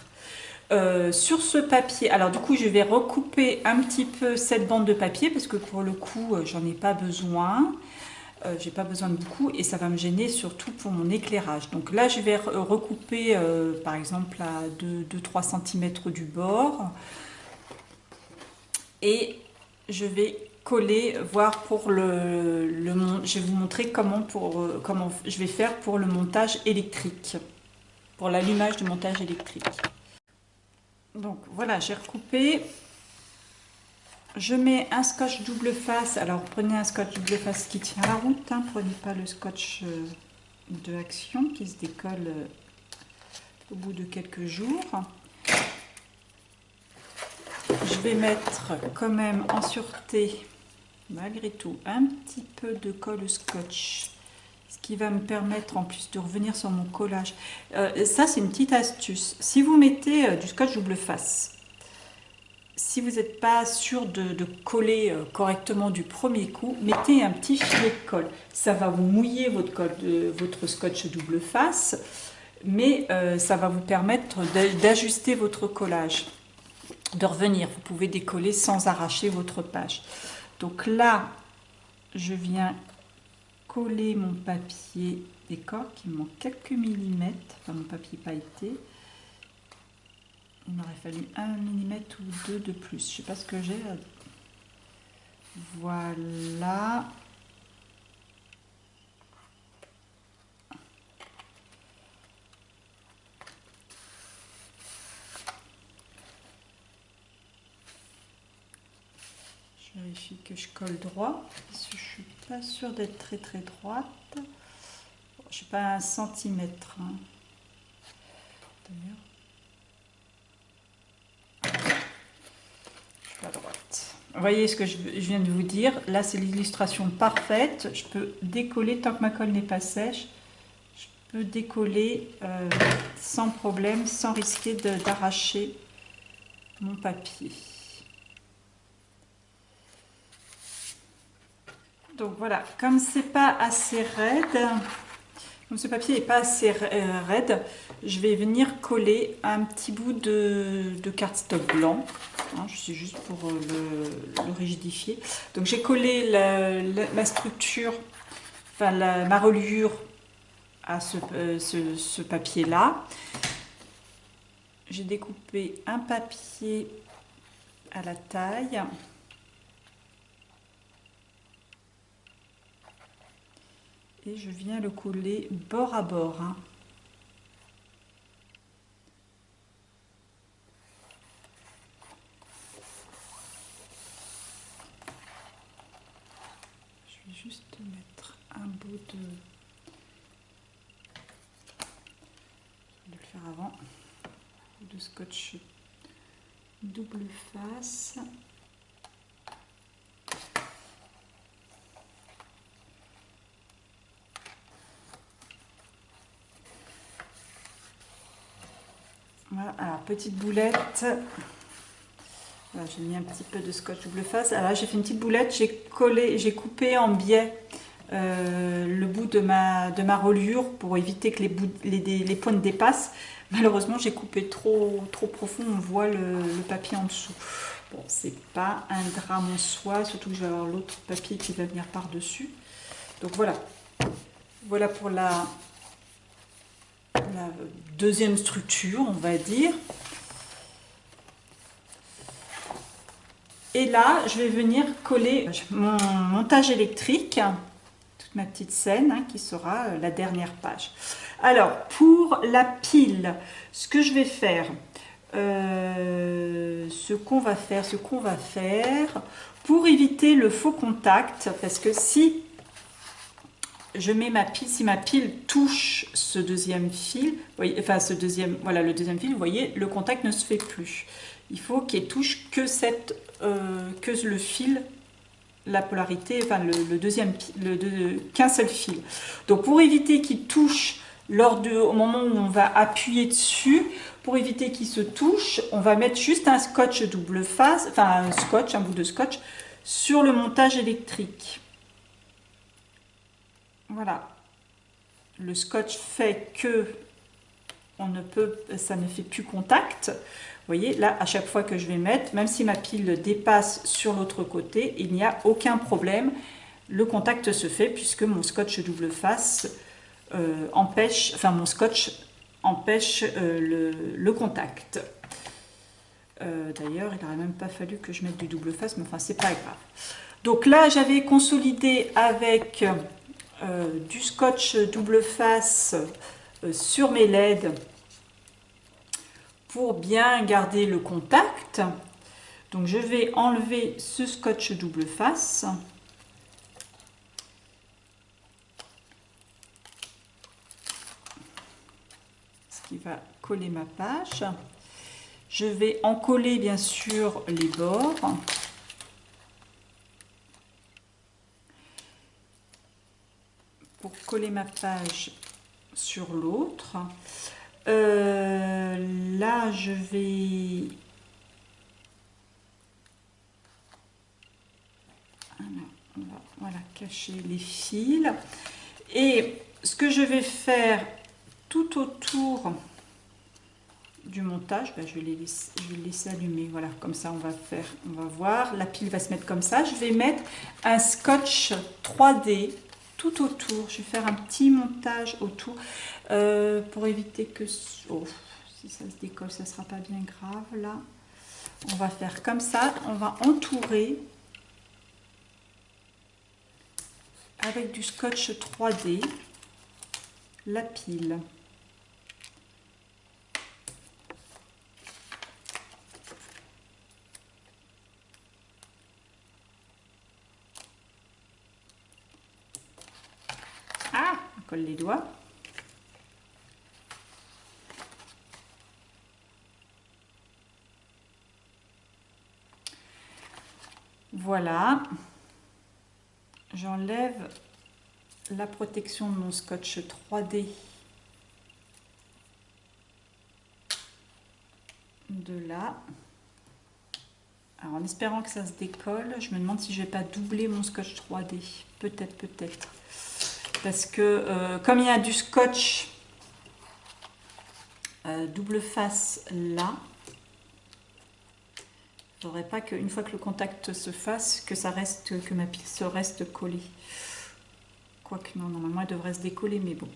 Sur ce papier, alors du coup je vais recouper un petit peu cette bande de papier, parce que pour le coup j'en ai pas besoin. J'ai pas besoin de beaucoup et ça va me gêner surtout pour mon éclairage. Donc là je vais recouper par exemple à 2-3 cm du bord. Et je vais coller, voir pour je vais vous montrer comment je vais faire pour le montage électrique, pour l'allumage de montage électrique. Donc voilà, j'ai recoupé. Je mets un scotch double face. Alors prenez un scotch double face qui tient la route, hein. Prenez pas le scotch de Action qui se décolle au bout de quelques jours. Je vais mettre quand même en sûreté, malgré tout, un petit peu de colle scotch, ce qui va me permettre en plus de revenir sur mon collage. Ça, c'est une petite astuce. Si vous mettez du scotch double face, si vous n'êtes pas sûr de coller correctement du premier coup, mettez un petit filet de colle. Ça va vous mouiller votre scotch double face, mais ça va vous permettre d'ajuster votre collage, de revenir. Vous pouvez décoller sans arracher votre page. Donc là, je viens coller mon papier décor qui me manque quelques millimètres, enfin mon papier pailleté. Il m'aurait fallu 1 millimètre ou 2 de plus. Je sais pas ce que j'ai. Voilà. Je vérifie que je colle droit, parce que je suis pas sûre d'être très très droite. Je sais pas, 1 centimètre. Hein. D'ailleurs, je suis pas droite. Vous voyez ce que je viens de vous dire. Là, c'est l'illustration parfaite. Je peux décoller tant que ma colle n'est pas sèche. Je peux décoller sans problème, sans risquer d'arracher mon papier. Donc voilà, comme c'est pas assez raide, comme ce papier n'est pas assez raide, je vais venir coller un petit bout de cardstock blanc. Hein, je suis juste pour le rigidifier. Donc j'ai collé la structure, enfin ma reliure à ce papier-là. J'ai découpé un papier à la taille. Et je viens le coller bord à bord. Hein. Je vais juste mettre un bout de... Je vais le faire avant. De scotch double face. Voilà, alors petite boulette. Voilà, j'ai mis un petit peu de scotch double face. Alors là, j'ai fait une petite boulette, j'ai coupé en biais le bout de ma reliure pour éviter que les pointes dépassent. Malheureusement, j'ai coupé trop profond, on voit le papier en dessous. Bon, c'est pas un drame en soi, surtout que je vais avoir l'autre papier qui va venir par-dessus. Donc voilà. Voilà pour la deuxième structure, on va dire. Et là, je vais venir coller mon montage électrique, toute ma petite scène hein, qui sera la dernière page. Alors, pour la pile, ce que je vais faire, ce qu'on va faire, pour éviter le faux contact, parce que si je mets ma pile, si ma pile touche ce deuxième fil, voyez, enfin voilà le deuxième fil, vous voyez, le contact ne se fait plus. Il faut qu'il touche que le fil, la polarité, enfin le deuxième, qu'un seul fil. Donc pour éviter qu'il touche au moment où on va appuyer dessus, pour éviter qu'il se touche, on va mettre juste un scotch double face, enfin un bout de scotch sur le montage électrique. Voilà, le scotch fait que ça ne fait plus contact. Vous voyez, là, à chaque fois que je vais mettre, même si ma pile dépasse sur l'autre côté, il n'y a aucun problème. Le contact se fait puisque mon scotch double face empêche, enfin mon scotch empêche le contact. D'ailleurs, il n'aurait même pas fallu que je mette du double face, mais enfin, c'est pas grave. Donc là, j'avais consolidé avec du scotch double face sur mes LED pour bien garder le contact. Donc je vais enlever ce scotch double face. Ce qui va coller ma page. Je vais en coller bien sûr les bords. Pour coller ma page sur l'autre. Là, je vais... Voilà, cacher les fils. Et ce que je vais faire tout autour du montage, ben, je vais le laisser allumer. Voilà, comme ça, on va voir. La pile va se mettre comme ça. Je vais mettre un scotch 3D tout autour. Je vais faire un petit montage autour pour éviter que... Oh, si ça se décolle, ça ne sera pas bien grave. Là, on va faire comme ça. On va entourer avec du scotch 3D la pile. colle les doigts. Voilà. J'enlève la protection de mon scotch 3D de là. Alors en espérant que ça se décolle, je me demande si je vais pas doubler mon scotch 3D. Peut-être, peut-être. Parce que comme il y a du scotch double face là, il ne faudrait pas qu'une fois que le contact se fasse, que ça reste, que ma pile se reste collée. Quoique non, normalement elle devrait se décoller, mais bon.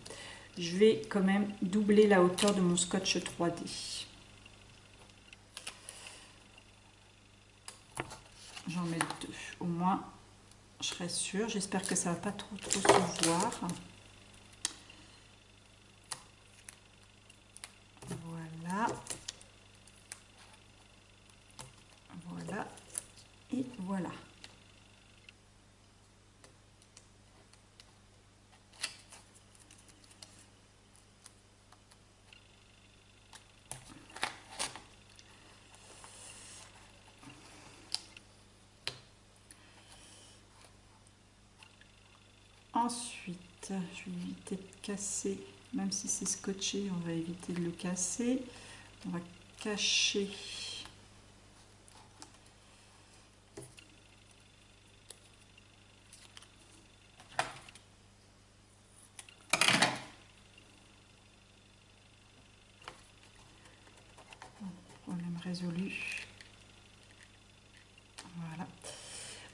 Je vais quand même doubler la hauteur de mon scotch 3D. J'en mets 2. Au moins, je serai sûre. J'espère que ça ne va pas trop se voir. Voilà. Voilà. Et voilà. Ensuite, je vais éviter de casser, même si c'est scotché, on va éviter de le casser. On va cacher problème résolu. Voilà.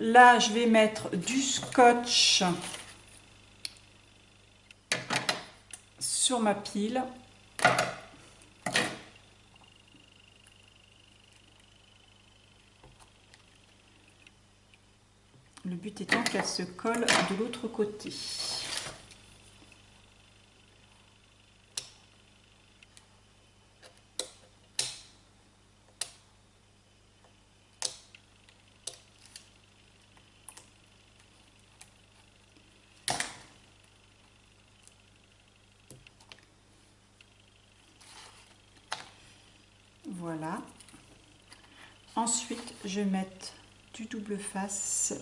Là, je vais mettre du scotch sur ma pile. Le but étant qu'elle se colle de l'autre côté. Voilà. Ensuite, je vais mettre du double face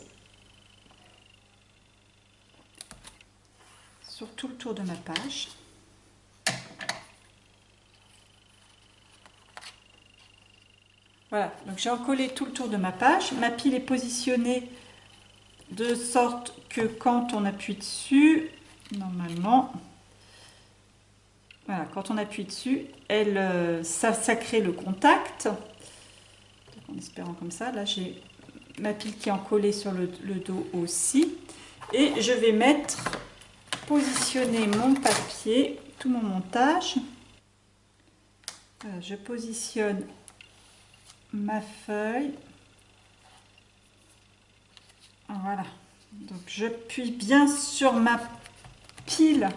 sur tout le tour de ma page. Voilà, donc j'ai encollé tout le tour de ma page. Ma pile est positionnée de sorte que quand on appuie dessus, normalement, voilà, quand on appuie dessus, ça crée le contact. En espérant comme ça, là j'ai ma pile qui est encollée sur le dos aussi. Et je vais positionner mon papier, tout mon montage. Voilà, je positionne ma feuille. Voilà, donc j'appuie bien sur ma pile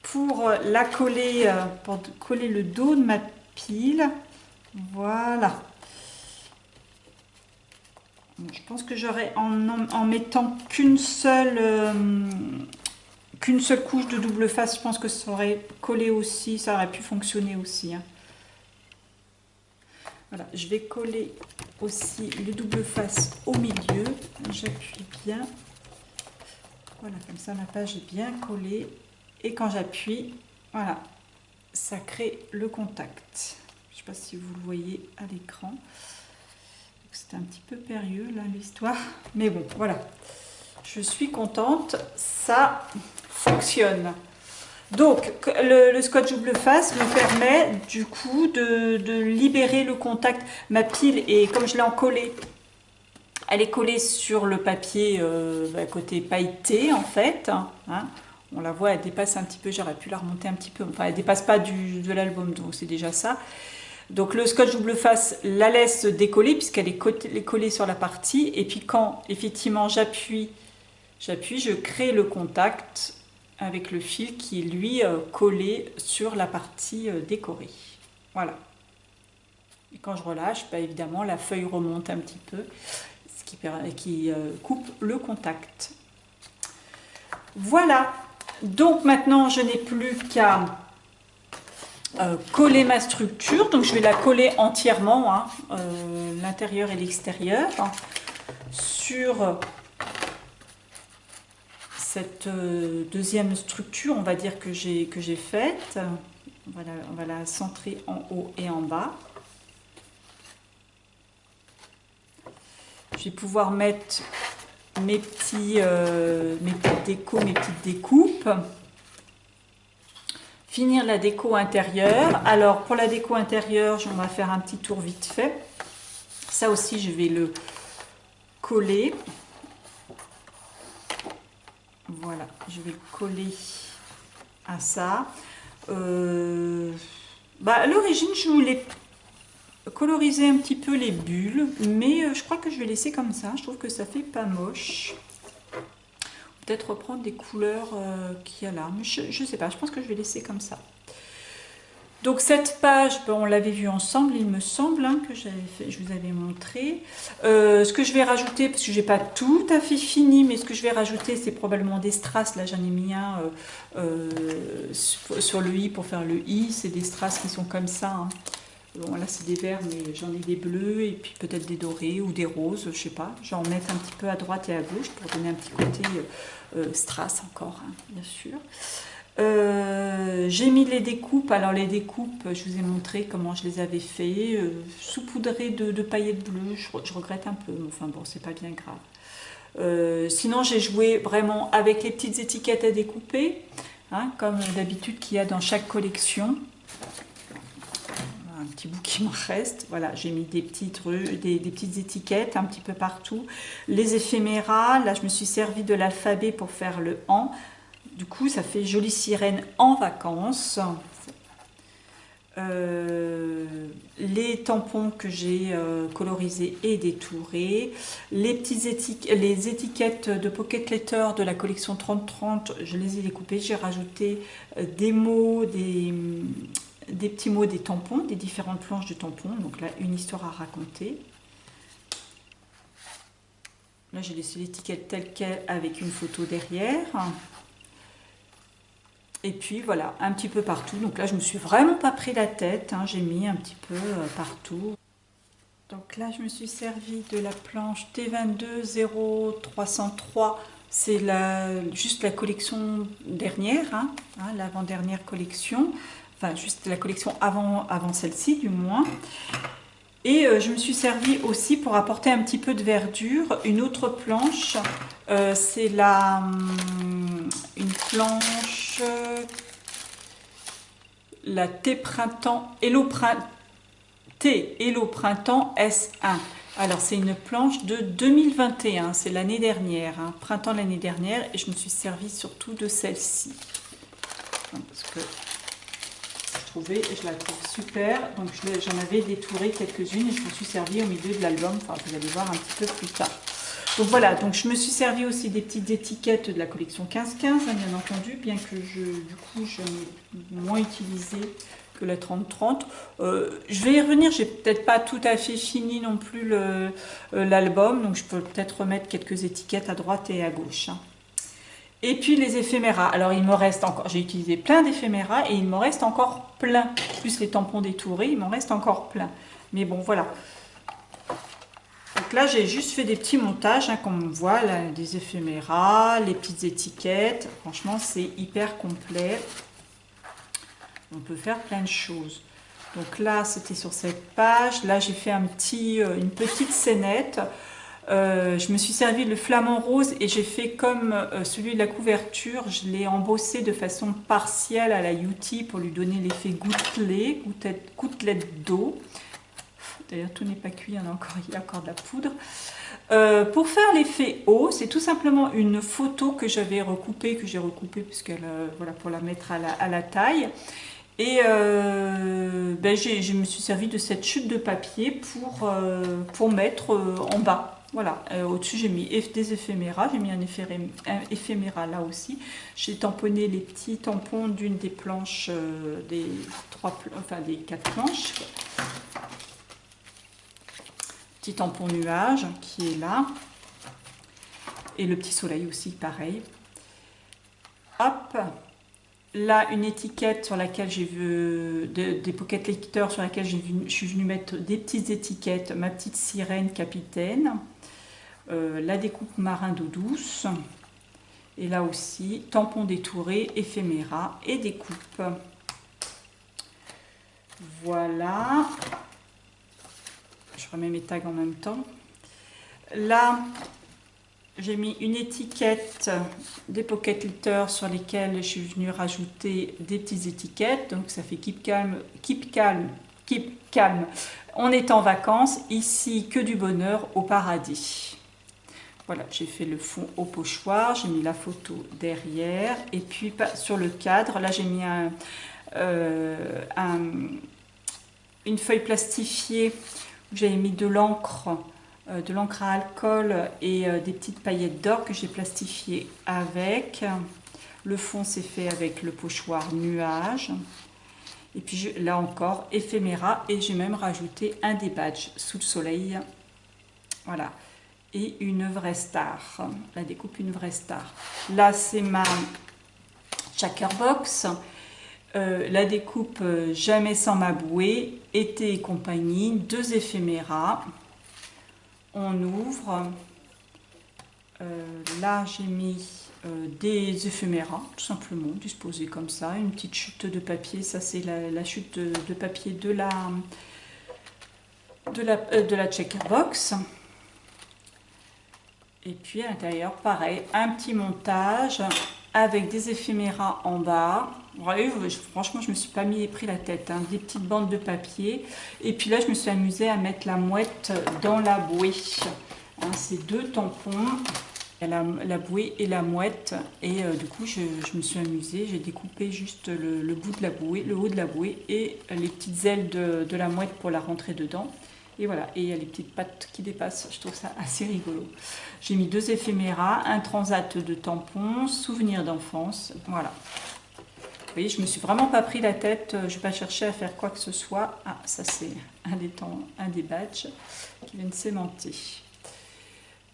pour la coller, pour coller le dos de ma pile. Voilà. Je pense que j'aurais, en mettant qu'une seule couche de double face, je pense que ça aurait collé aussi, ça aurait pu fonctionner aussi. Hein. Voilà, je vais coller aussi le double face au milieu. J'appuie bien. Voilà, comme ça ma page est bien collée. Et quand j'appuie, voilà, ça crée le contact. Je ne sais pas si vous le voyez à l'écran. C'est un petit peu périlleux là l'histoire, mais bon voilà, je suis contente, ça fonctionne. Donc le scotch double face me permet du coup de libérer le contact. Ma pile, et comme je l'ai encollée, elle est collée sur le papier côté pailleté en fait. Hein. On la voit, elle dépasse un petit peu, j'aurais pu la remonter un petit peu, enfin elle dépasse pas de l'album, donc c'est déjà ça. Donc le scotch double face la laisse décoller puisqu'elle est collée sur la partie. Et puis quand effectivement j'appuie, je crée le contact avec le fil qui est lui collé sur la partie décorée. Voilà. Et quand je relâche, bah, évidemment la feuille remonte un petit peu, ce qui coupe le contact. Voilà. Donc maintenant, je n'ai plus qu'à coller ma structure. Donc je vais la coller entièrement, hein, l'intérieur et l'extérieur, hein, sur cette deuxième structure, on va dire que j'ai faite. On va la centrer en haut et en bas. Je vais pouvoir mettre mes petites décos, mes petites découpes. Finir la déco intérieure. Alors pour la déco intérieure, on va faire un petit tour vite fait. Ça aussi, je vais le coller. Voilà, je vais le coller à ça. À l'origine, je voulais coloriser un petit peu les bulles, mais je crois que je vais laisser comme ça. Je trouve que ça fait pas moche. Peut-être reprendre des couleurs qu'il y a là, mais je sais pas, je pense que je vais laisser comme ça. Donc cette page, on l'avait vue ensemble, il me semble, hein, que je vous avais montré. Ce que je vais rajouter, parce que j'ai pas tout à fait fini, mais ce que je vais rajouter, c'est probablement des strass. Là, j'en ai mis un sur le i pour faire le i. C'est des strass qui sont comme ça. Hein. Bon, là, c'est des verts, mais j'en ai des bleus et puis peut-être des dorés ou des roses, je sais pas. J'en mets un petit peu à droite et à gauche pour donner un petit côté strass encore, hein, bien sûr. J'ai mis les découpes. Alors les découpes, je vous ai montré comment je les avais fait, saupoudrées de paillettes bleues. Je regrette un peu, mais enfin bon, c'est pas bien grave. Sinon, j'ai joué vraiment avec les petites étiquettes à découper, hein, comme d'habitude qu'il y a dans chaque collection. Un petit bout qui me reste. Voilà, j'ai mis des petites étiquettes un petit peu partout. Les éphéméras, là je me suis servi de l'alphabet pour faire le en. Du coup, ça fait jolie sirène en vacances. Les tampons que j'ai colorisés et détourés. Les étiquettes de Pocket Letter de la collection 30-30, je les ai découpées. J'ai rajouté des mots, des petits mots, des tampons, des différentes planches de tampons. Donc là, une histoire à raconter. Là, j'ai laissé l'étiquette telle qu'elle avec une photo derrière. Et puis voilà, un petit peu partout. Donc là, je ne me suis vraiment pas pris la tête. Hein, j'ai mis un petit peu partout. Donc là, je me suis servi de la planche T22-0303. C'est juste la collection dernière, hein, l'avant-dernière collection. Enfin, juste la collection avant celle-ci, du moins. Et je me suis servi aussi pour apporter un petit peu de verdure. Une autre planche, c'est une planche, la T Printemps, Hello Printemps S1. Alors c'est une planche de 2021, c'est l'année dernière, hein, printemps l'année dernière, et je me suis servi surtout de celle-ci. Parce que je la trouve super, donc j'en avais détouré quelques-unes et je me suis servi au milieu de l'album, enfin vous allez voir un petit peu plus tard. Donc voilà, donc je me suis servi aussi des petites étiquettes de la collection 15-15, hein, bien entendu, bien que je n'ai moins utilisé que la 30-30. Je vais y revenir, j'ai peut-être pas tout à fait fini non plus l'album, donc je peux peut-être remettre quelques étiquettes à droite et à gauche. Hein. Et puis les éphéméras. Alors il me reste encore, j'ai utilisé plein d'éphéméras et il me reste encore plein. Plus les tampons détourés, il m'en reste encore plein. Mais bon, voilà. Donc là, j'ai juste fait des petits montages, hein, comme on voit, là, des éphéméras, les petites étiquettes. Franchement, c'est hyper complet. On peut faire plein de choses. Donc là, c'était sur cette page. Là, j'ai fait une petite scénette. Je me suis servi le flamant rose et j'ai fait comme celui de la couverture, je l'ai embossé de façon partielle à la Youti pour lui donner l'effet gouttelette d'eau. D'ailleurs tout n'est pas cuit, il y a encore de la poudre. Pour faire l'effet eau, c'est tout simplement une photo que j'avais recoupée, puisqu'elle, voilà, pour la mettre à la taille. Et je me suis servi de cette chute de papier pour mettre en bas. Voilà, au-dessus j'ai mis des éphéméras, j'ai mis un éphéméra là aussi. J'ai tamponné les petits tampons d'une des planches, des 4 planches. Petit tampon nuage qui est là. Et le petit soleil aussi, pareil. hop, là une étiquette sur laquelle j'ai vu des pocket lecteurs sur laquelle je suis venue mettre des petites étiquettes, ma petite sirène capitaine, la découpe marin d'eau douce, et là aussi tampon détouré, éphéméra et découpe. Voilà, je remets mes tags en même temps. Là j'ai mis une étiquette des pocket litters sur lesquels je suis venue rajouter des petites étiquettes. Donc ça fait keep calm, keep calm, keep calm. On est en vacances, ici que du bonheur au paradis. Voilà, j'ai fait le fond au pochoir, j'ai mis la photo derrière. Et puis sur le cadre, là j'ai mis une feuille plastifiée où j'avais mis de l'encre à alcool et des petites paillettes d'or que j'ai plastifiées avec. Le fond c'est fait avec le pochoir nuage. Et puis là encore, éphéméra, et j'ai même rajouté un des badges sous le soleil. Voilà. Et une vraie star. La découpe une vraie star. Là c'est ma Checkerbox. La découpe jamais sans ma bouée, été et compagnie, 2 éphéméras. On ouvre, là j'ai mis des éphéméras, tout simplement, disposés comme ça, une petite chute de papier, ça c'est la chute de papier de la Checkerbox. Et puis à l'intérieur, pareil, un petit montage avec des éphéméras en bas. Ouais, franchement, je me suis pas pris la tête, hein. Des petites bandes de papier. Et puis là, je me suis amusée à mettre la mouette dans la bouée. Hein, c'est 2 tampons, la bouée et la mouette. Et du coup, je me suis amusée. J'ai découpé juste le bout de la bouée, le haut de la bouée et les petites ailes de la mouette pour la rentrer dedans. Et voilà, et il y a les petites pattes qui dépassent, je trouve ça assez rigolo. J'ai mis 2 éphéméras, un transat de tampons, souvenirs d'enfance, voilà. Vous voyez, je me suis vraiment pas pris la tête, je vais pas chercher à faire quoi que ce soit. Ah, ça c'est un des badges qui viennent s'aimanter.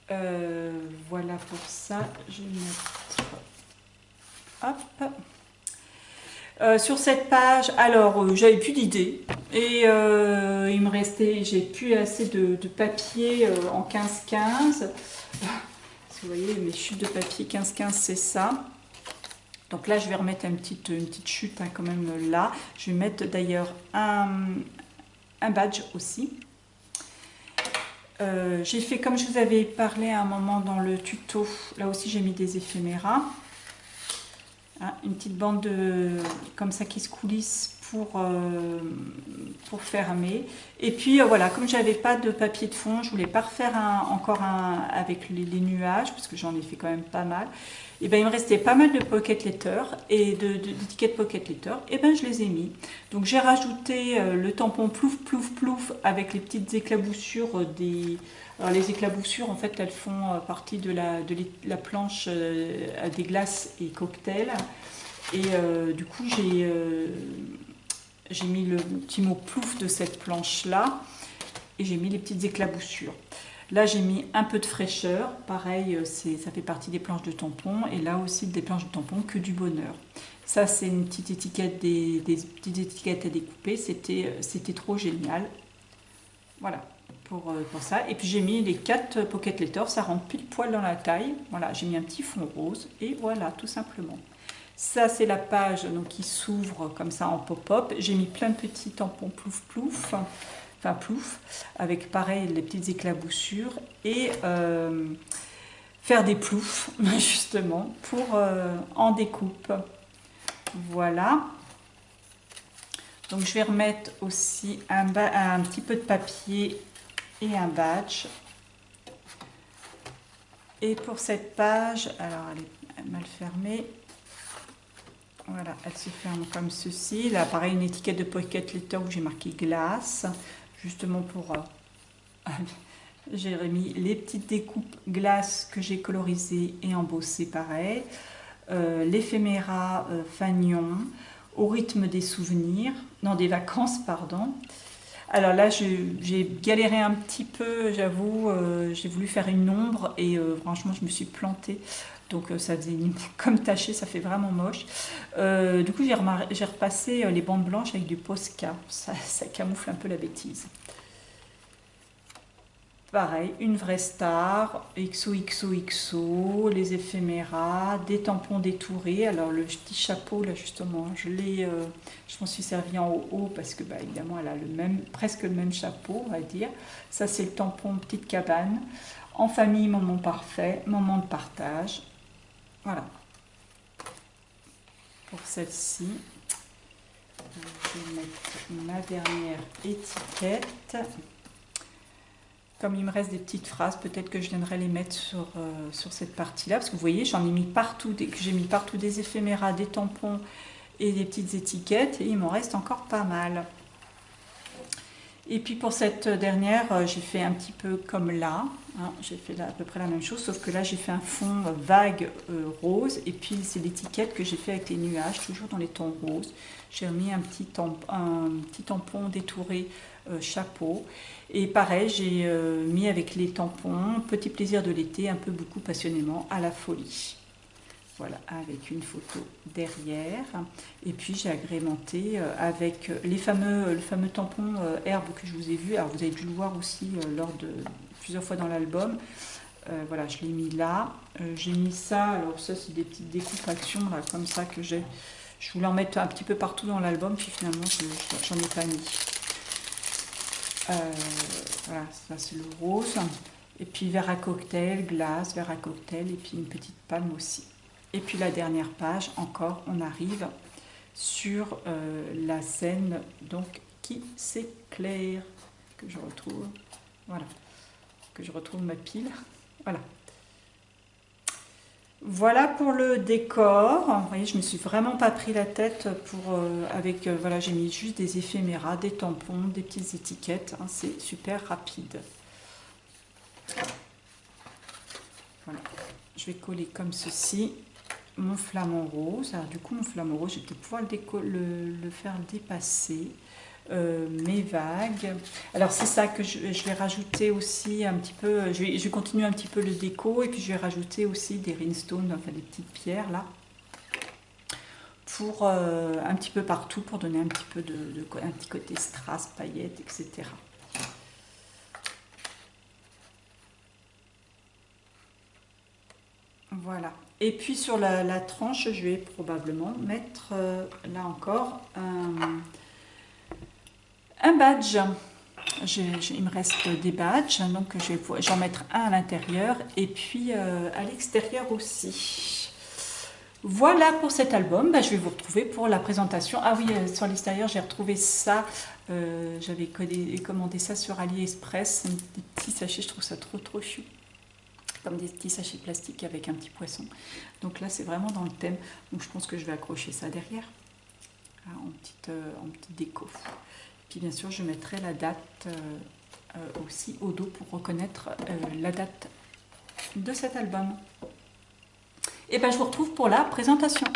Voilà pour ça, je vais mettre... Hop. Sur cette page, alors j'avais plus d'idées et il me restait, j'ai plus assez de papier en 15-15. Vous voyez, mes chutes de papier 15-15, c'est ça. Donc là, je vais remettre une petite chute, hein, quand même là. Je vais mettre d'ailleurs un badge aussi. J'ai fait, comme je vous avais parlé à un moment dans le tuto, là aussi j'ai mis des éphéméras. Hein, une petite bande comme ça qui se coulisse pour fermer. Et puis voilà, comme j'avais pas de papier de fond, je voulais pas refaire encore un avec les nuages, parce que j'en ai fait quand même pas mal. Et ben il me restait pas mal de pocket letters et d'étiquettes pocket letters, et ben je les ai mis. Donc j'ai rajouté le tampon plouf plouf plouf avec les petites éclaboussures des... Alors les éclaboussures en fait elles font partie de la planche à des glaces et cocktails. Et du coup j'ai mis le petit mot plouf de cette planche là et j'ai mis les petites éclaboussures. Là j'ai mis un peu de fraîcheur, pareil ça fait partie des planches de tampons, et là aussi des planches de tampons que du bonheur. Ça c'est une petite étiquette, des petites étiquettes à découper, c'était trop génial. Voilà pour ça. Et puis j'ai mis les 4 pocket letters, ça rentre pile poil dans la taille. Voilà, j'ai mis un petit fond rose et voilà, tout simplement. Ça c'est la page donc qui s'ouvre comme ça en pop-up. J'ai mis plein de petits tampons plouf plouf. Enfin plouf, avec pareil les petites éclaboussures et faire des ploufs justement pour en découpe. Voilà. Donc je vais remettre aussi un petit peu de papier et un badge. Et pour cette page, alors elle est mal fermée. Voilà, elle se ferme comme ceci. Là, pareil, une étiquette de pocket letter où j'ai marqué glace. Justement pour... j'ai remis les petites découpes glace que j'ai colorisées et embossées pareil. L'éphéméra fanion au rythme des souvenirs, non des vacances pardon. Alors là j'ai galéré un petit peu, j'avoue, j'ai voulu faire une ombre et franchement je me suis plantée. Donc ça faisait comme taché, ça fait vraiment moche. Du coup, j'ai repassé les bandes blanches avec du Posca. Ça camoufle un peu la bêtise. Pareil, une vraie star, XOXOXO, les éphéméras, des tampons détourés. Alors le petit chapeau, là justement, je m'en suis servi en haut parce que évidemment elle a presque le même chapeau, on va dire. Ça c'est le tampon petite cabane. En famille, moment parfait, moment de partage. Voilà. Pour celle-ci, je vais mettre ma dernière étiquette. Comme il me reste des petites phrases, peut-être que je viendrai les mettre sur cette partie-là. Parce que vous voyez, j'en ai mis partout, j'ai mis partout des éphéméras, des tampons et des petites étiquettes. Et il m'en reste encore pas mal. Et puis pour cette dernière, j'ai fait un petit peu comme là. Hein, j'ai fait à peu près la même chose, sauf que là j'ai fait un fond vague rose. Et puis c'est l'étiquette que j'ai fait avec les nuages, toujours dans les tons roses. J'ai remis un petit tampon détouré chapeau. Et pareil, j'ai mis avec les tampons, petit plaisir de l'été, un peu beaucoup passionnément, à la folie. Voilà, avec une photo derrière. Et puis j'ai agrémenté avec le fameux tampon herbe que je vous ai vu. Alors vous avez dû le voir aussi lors de plusieurs fois dans l'album. Voilà, je l'ai mis là. J'ai mis ça, alors ça c'est des petites découpes actions là, comme ça que j'ai. Je voulais en mettre un petit peu partout dans l'album, puis finalement j'en ai pas mis. Voilà, ça c'est le rose. Et puis verre à cocktail, glace, verre à cocktail, et puis une petite palme aussi. Et puis la dernière page, encore, on arrive sur la scène donc qui s'éclaire, que je retrouve. Voilà, que je retrouve ma pile. Voilà. Voilà pour le décor. Vous voyez, je me suis vraiment pas pris la tête pour voilà, j'ai mis juste des éphéméras, des tampons, des petites étiquettes. Hein, c'est super rapide. Voilà. Je vais coller comme ceci mon flamant rose. Alors du coup, mon flamant rose, je vais peut-être pouvoir le faire dépasser. Mes vagues. Alors c'est ça que je vais rajouter aussi un petit peu, je vais continuer un petit peu le déco et puis je vais rajouter aussi des rhinestones, enfin des petites pierres là, pour un petit peu partout pour donner un petit peu un petit côté strass, paillettes, etc. Voilà. Et puis sur la tranche, je vais probablement mettre là encore un badge. Il me reste des badges, donc j'en mettre un à l'intérieur et puis à l'extérieur aussi. Voilà pour cet album. Je vais vous retrouver pour la présentation. Ah oui, sur l'extérieur, j'ai retrouvé ça. J'avais commandé ça sur AliExpress. Des petits sachets, je trouve ça trop chou. Comme des petits sachets plastiques avec un petit poisson. Donc là, c'est vraiment dans le thème. Donc je pense que je vais accrocher ça derrière, en petite déco. Puis bien sûr, je mettrai la date aussi au dos pour reconnaître la date de cet album. Et je vous retrouve pour la présentation.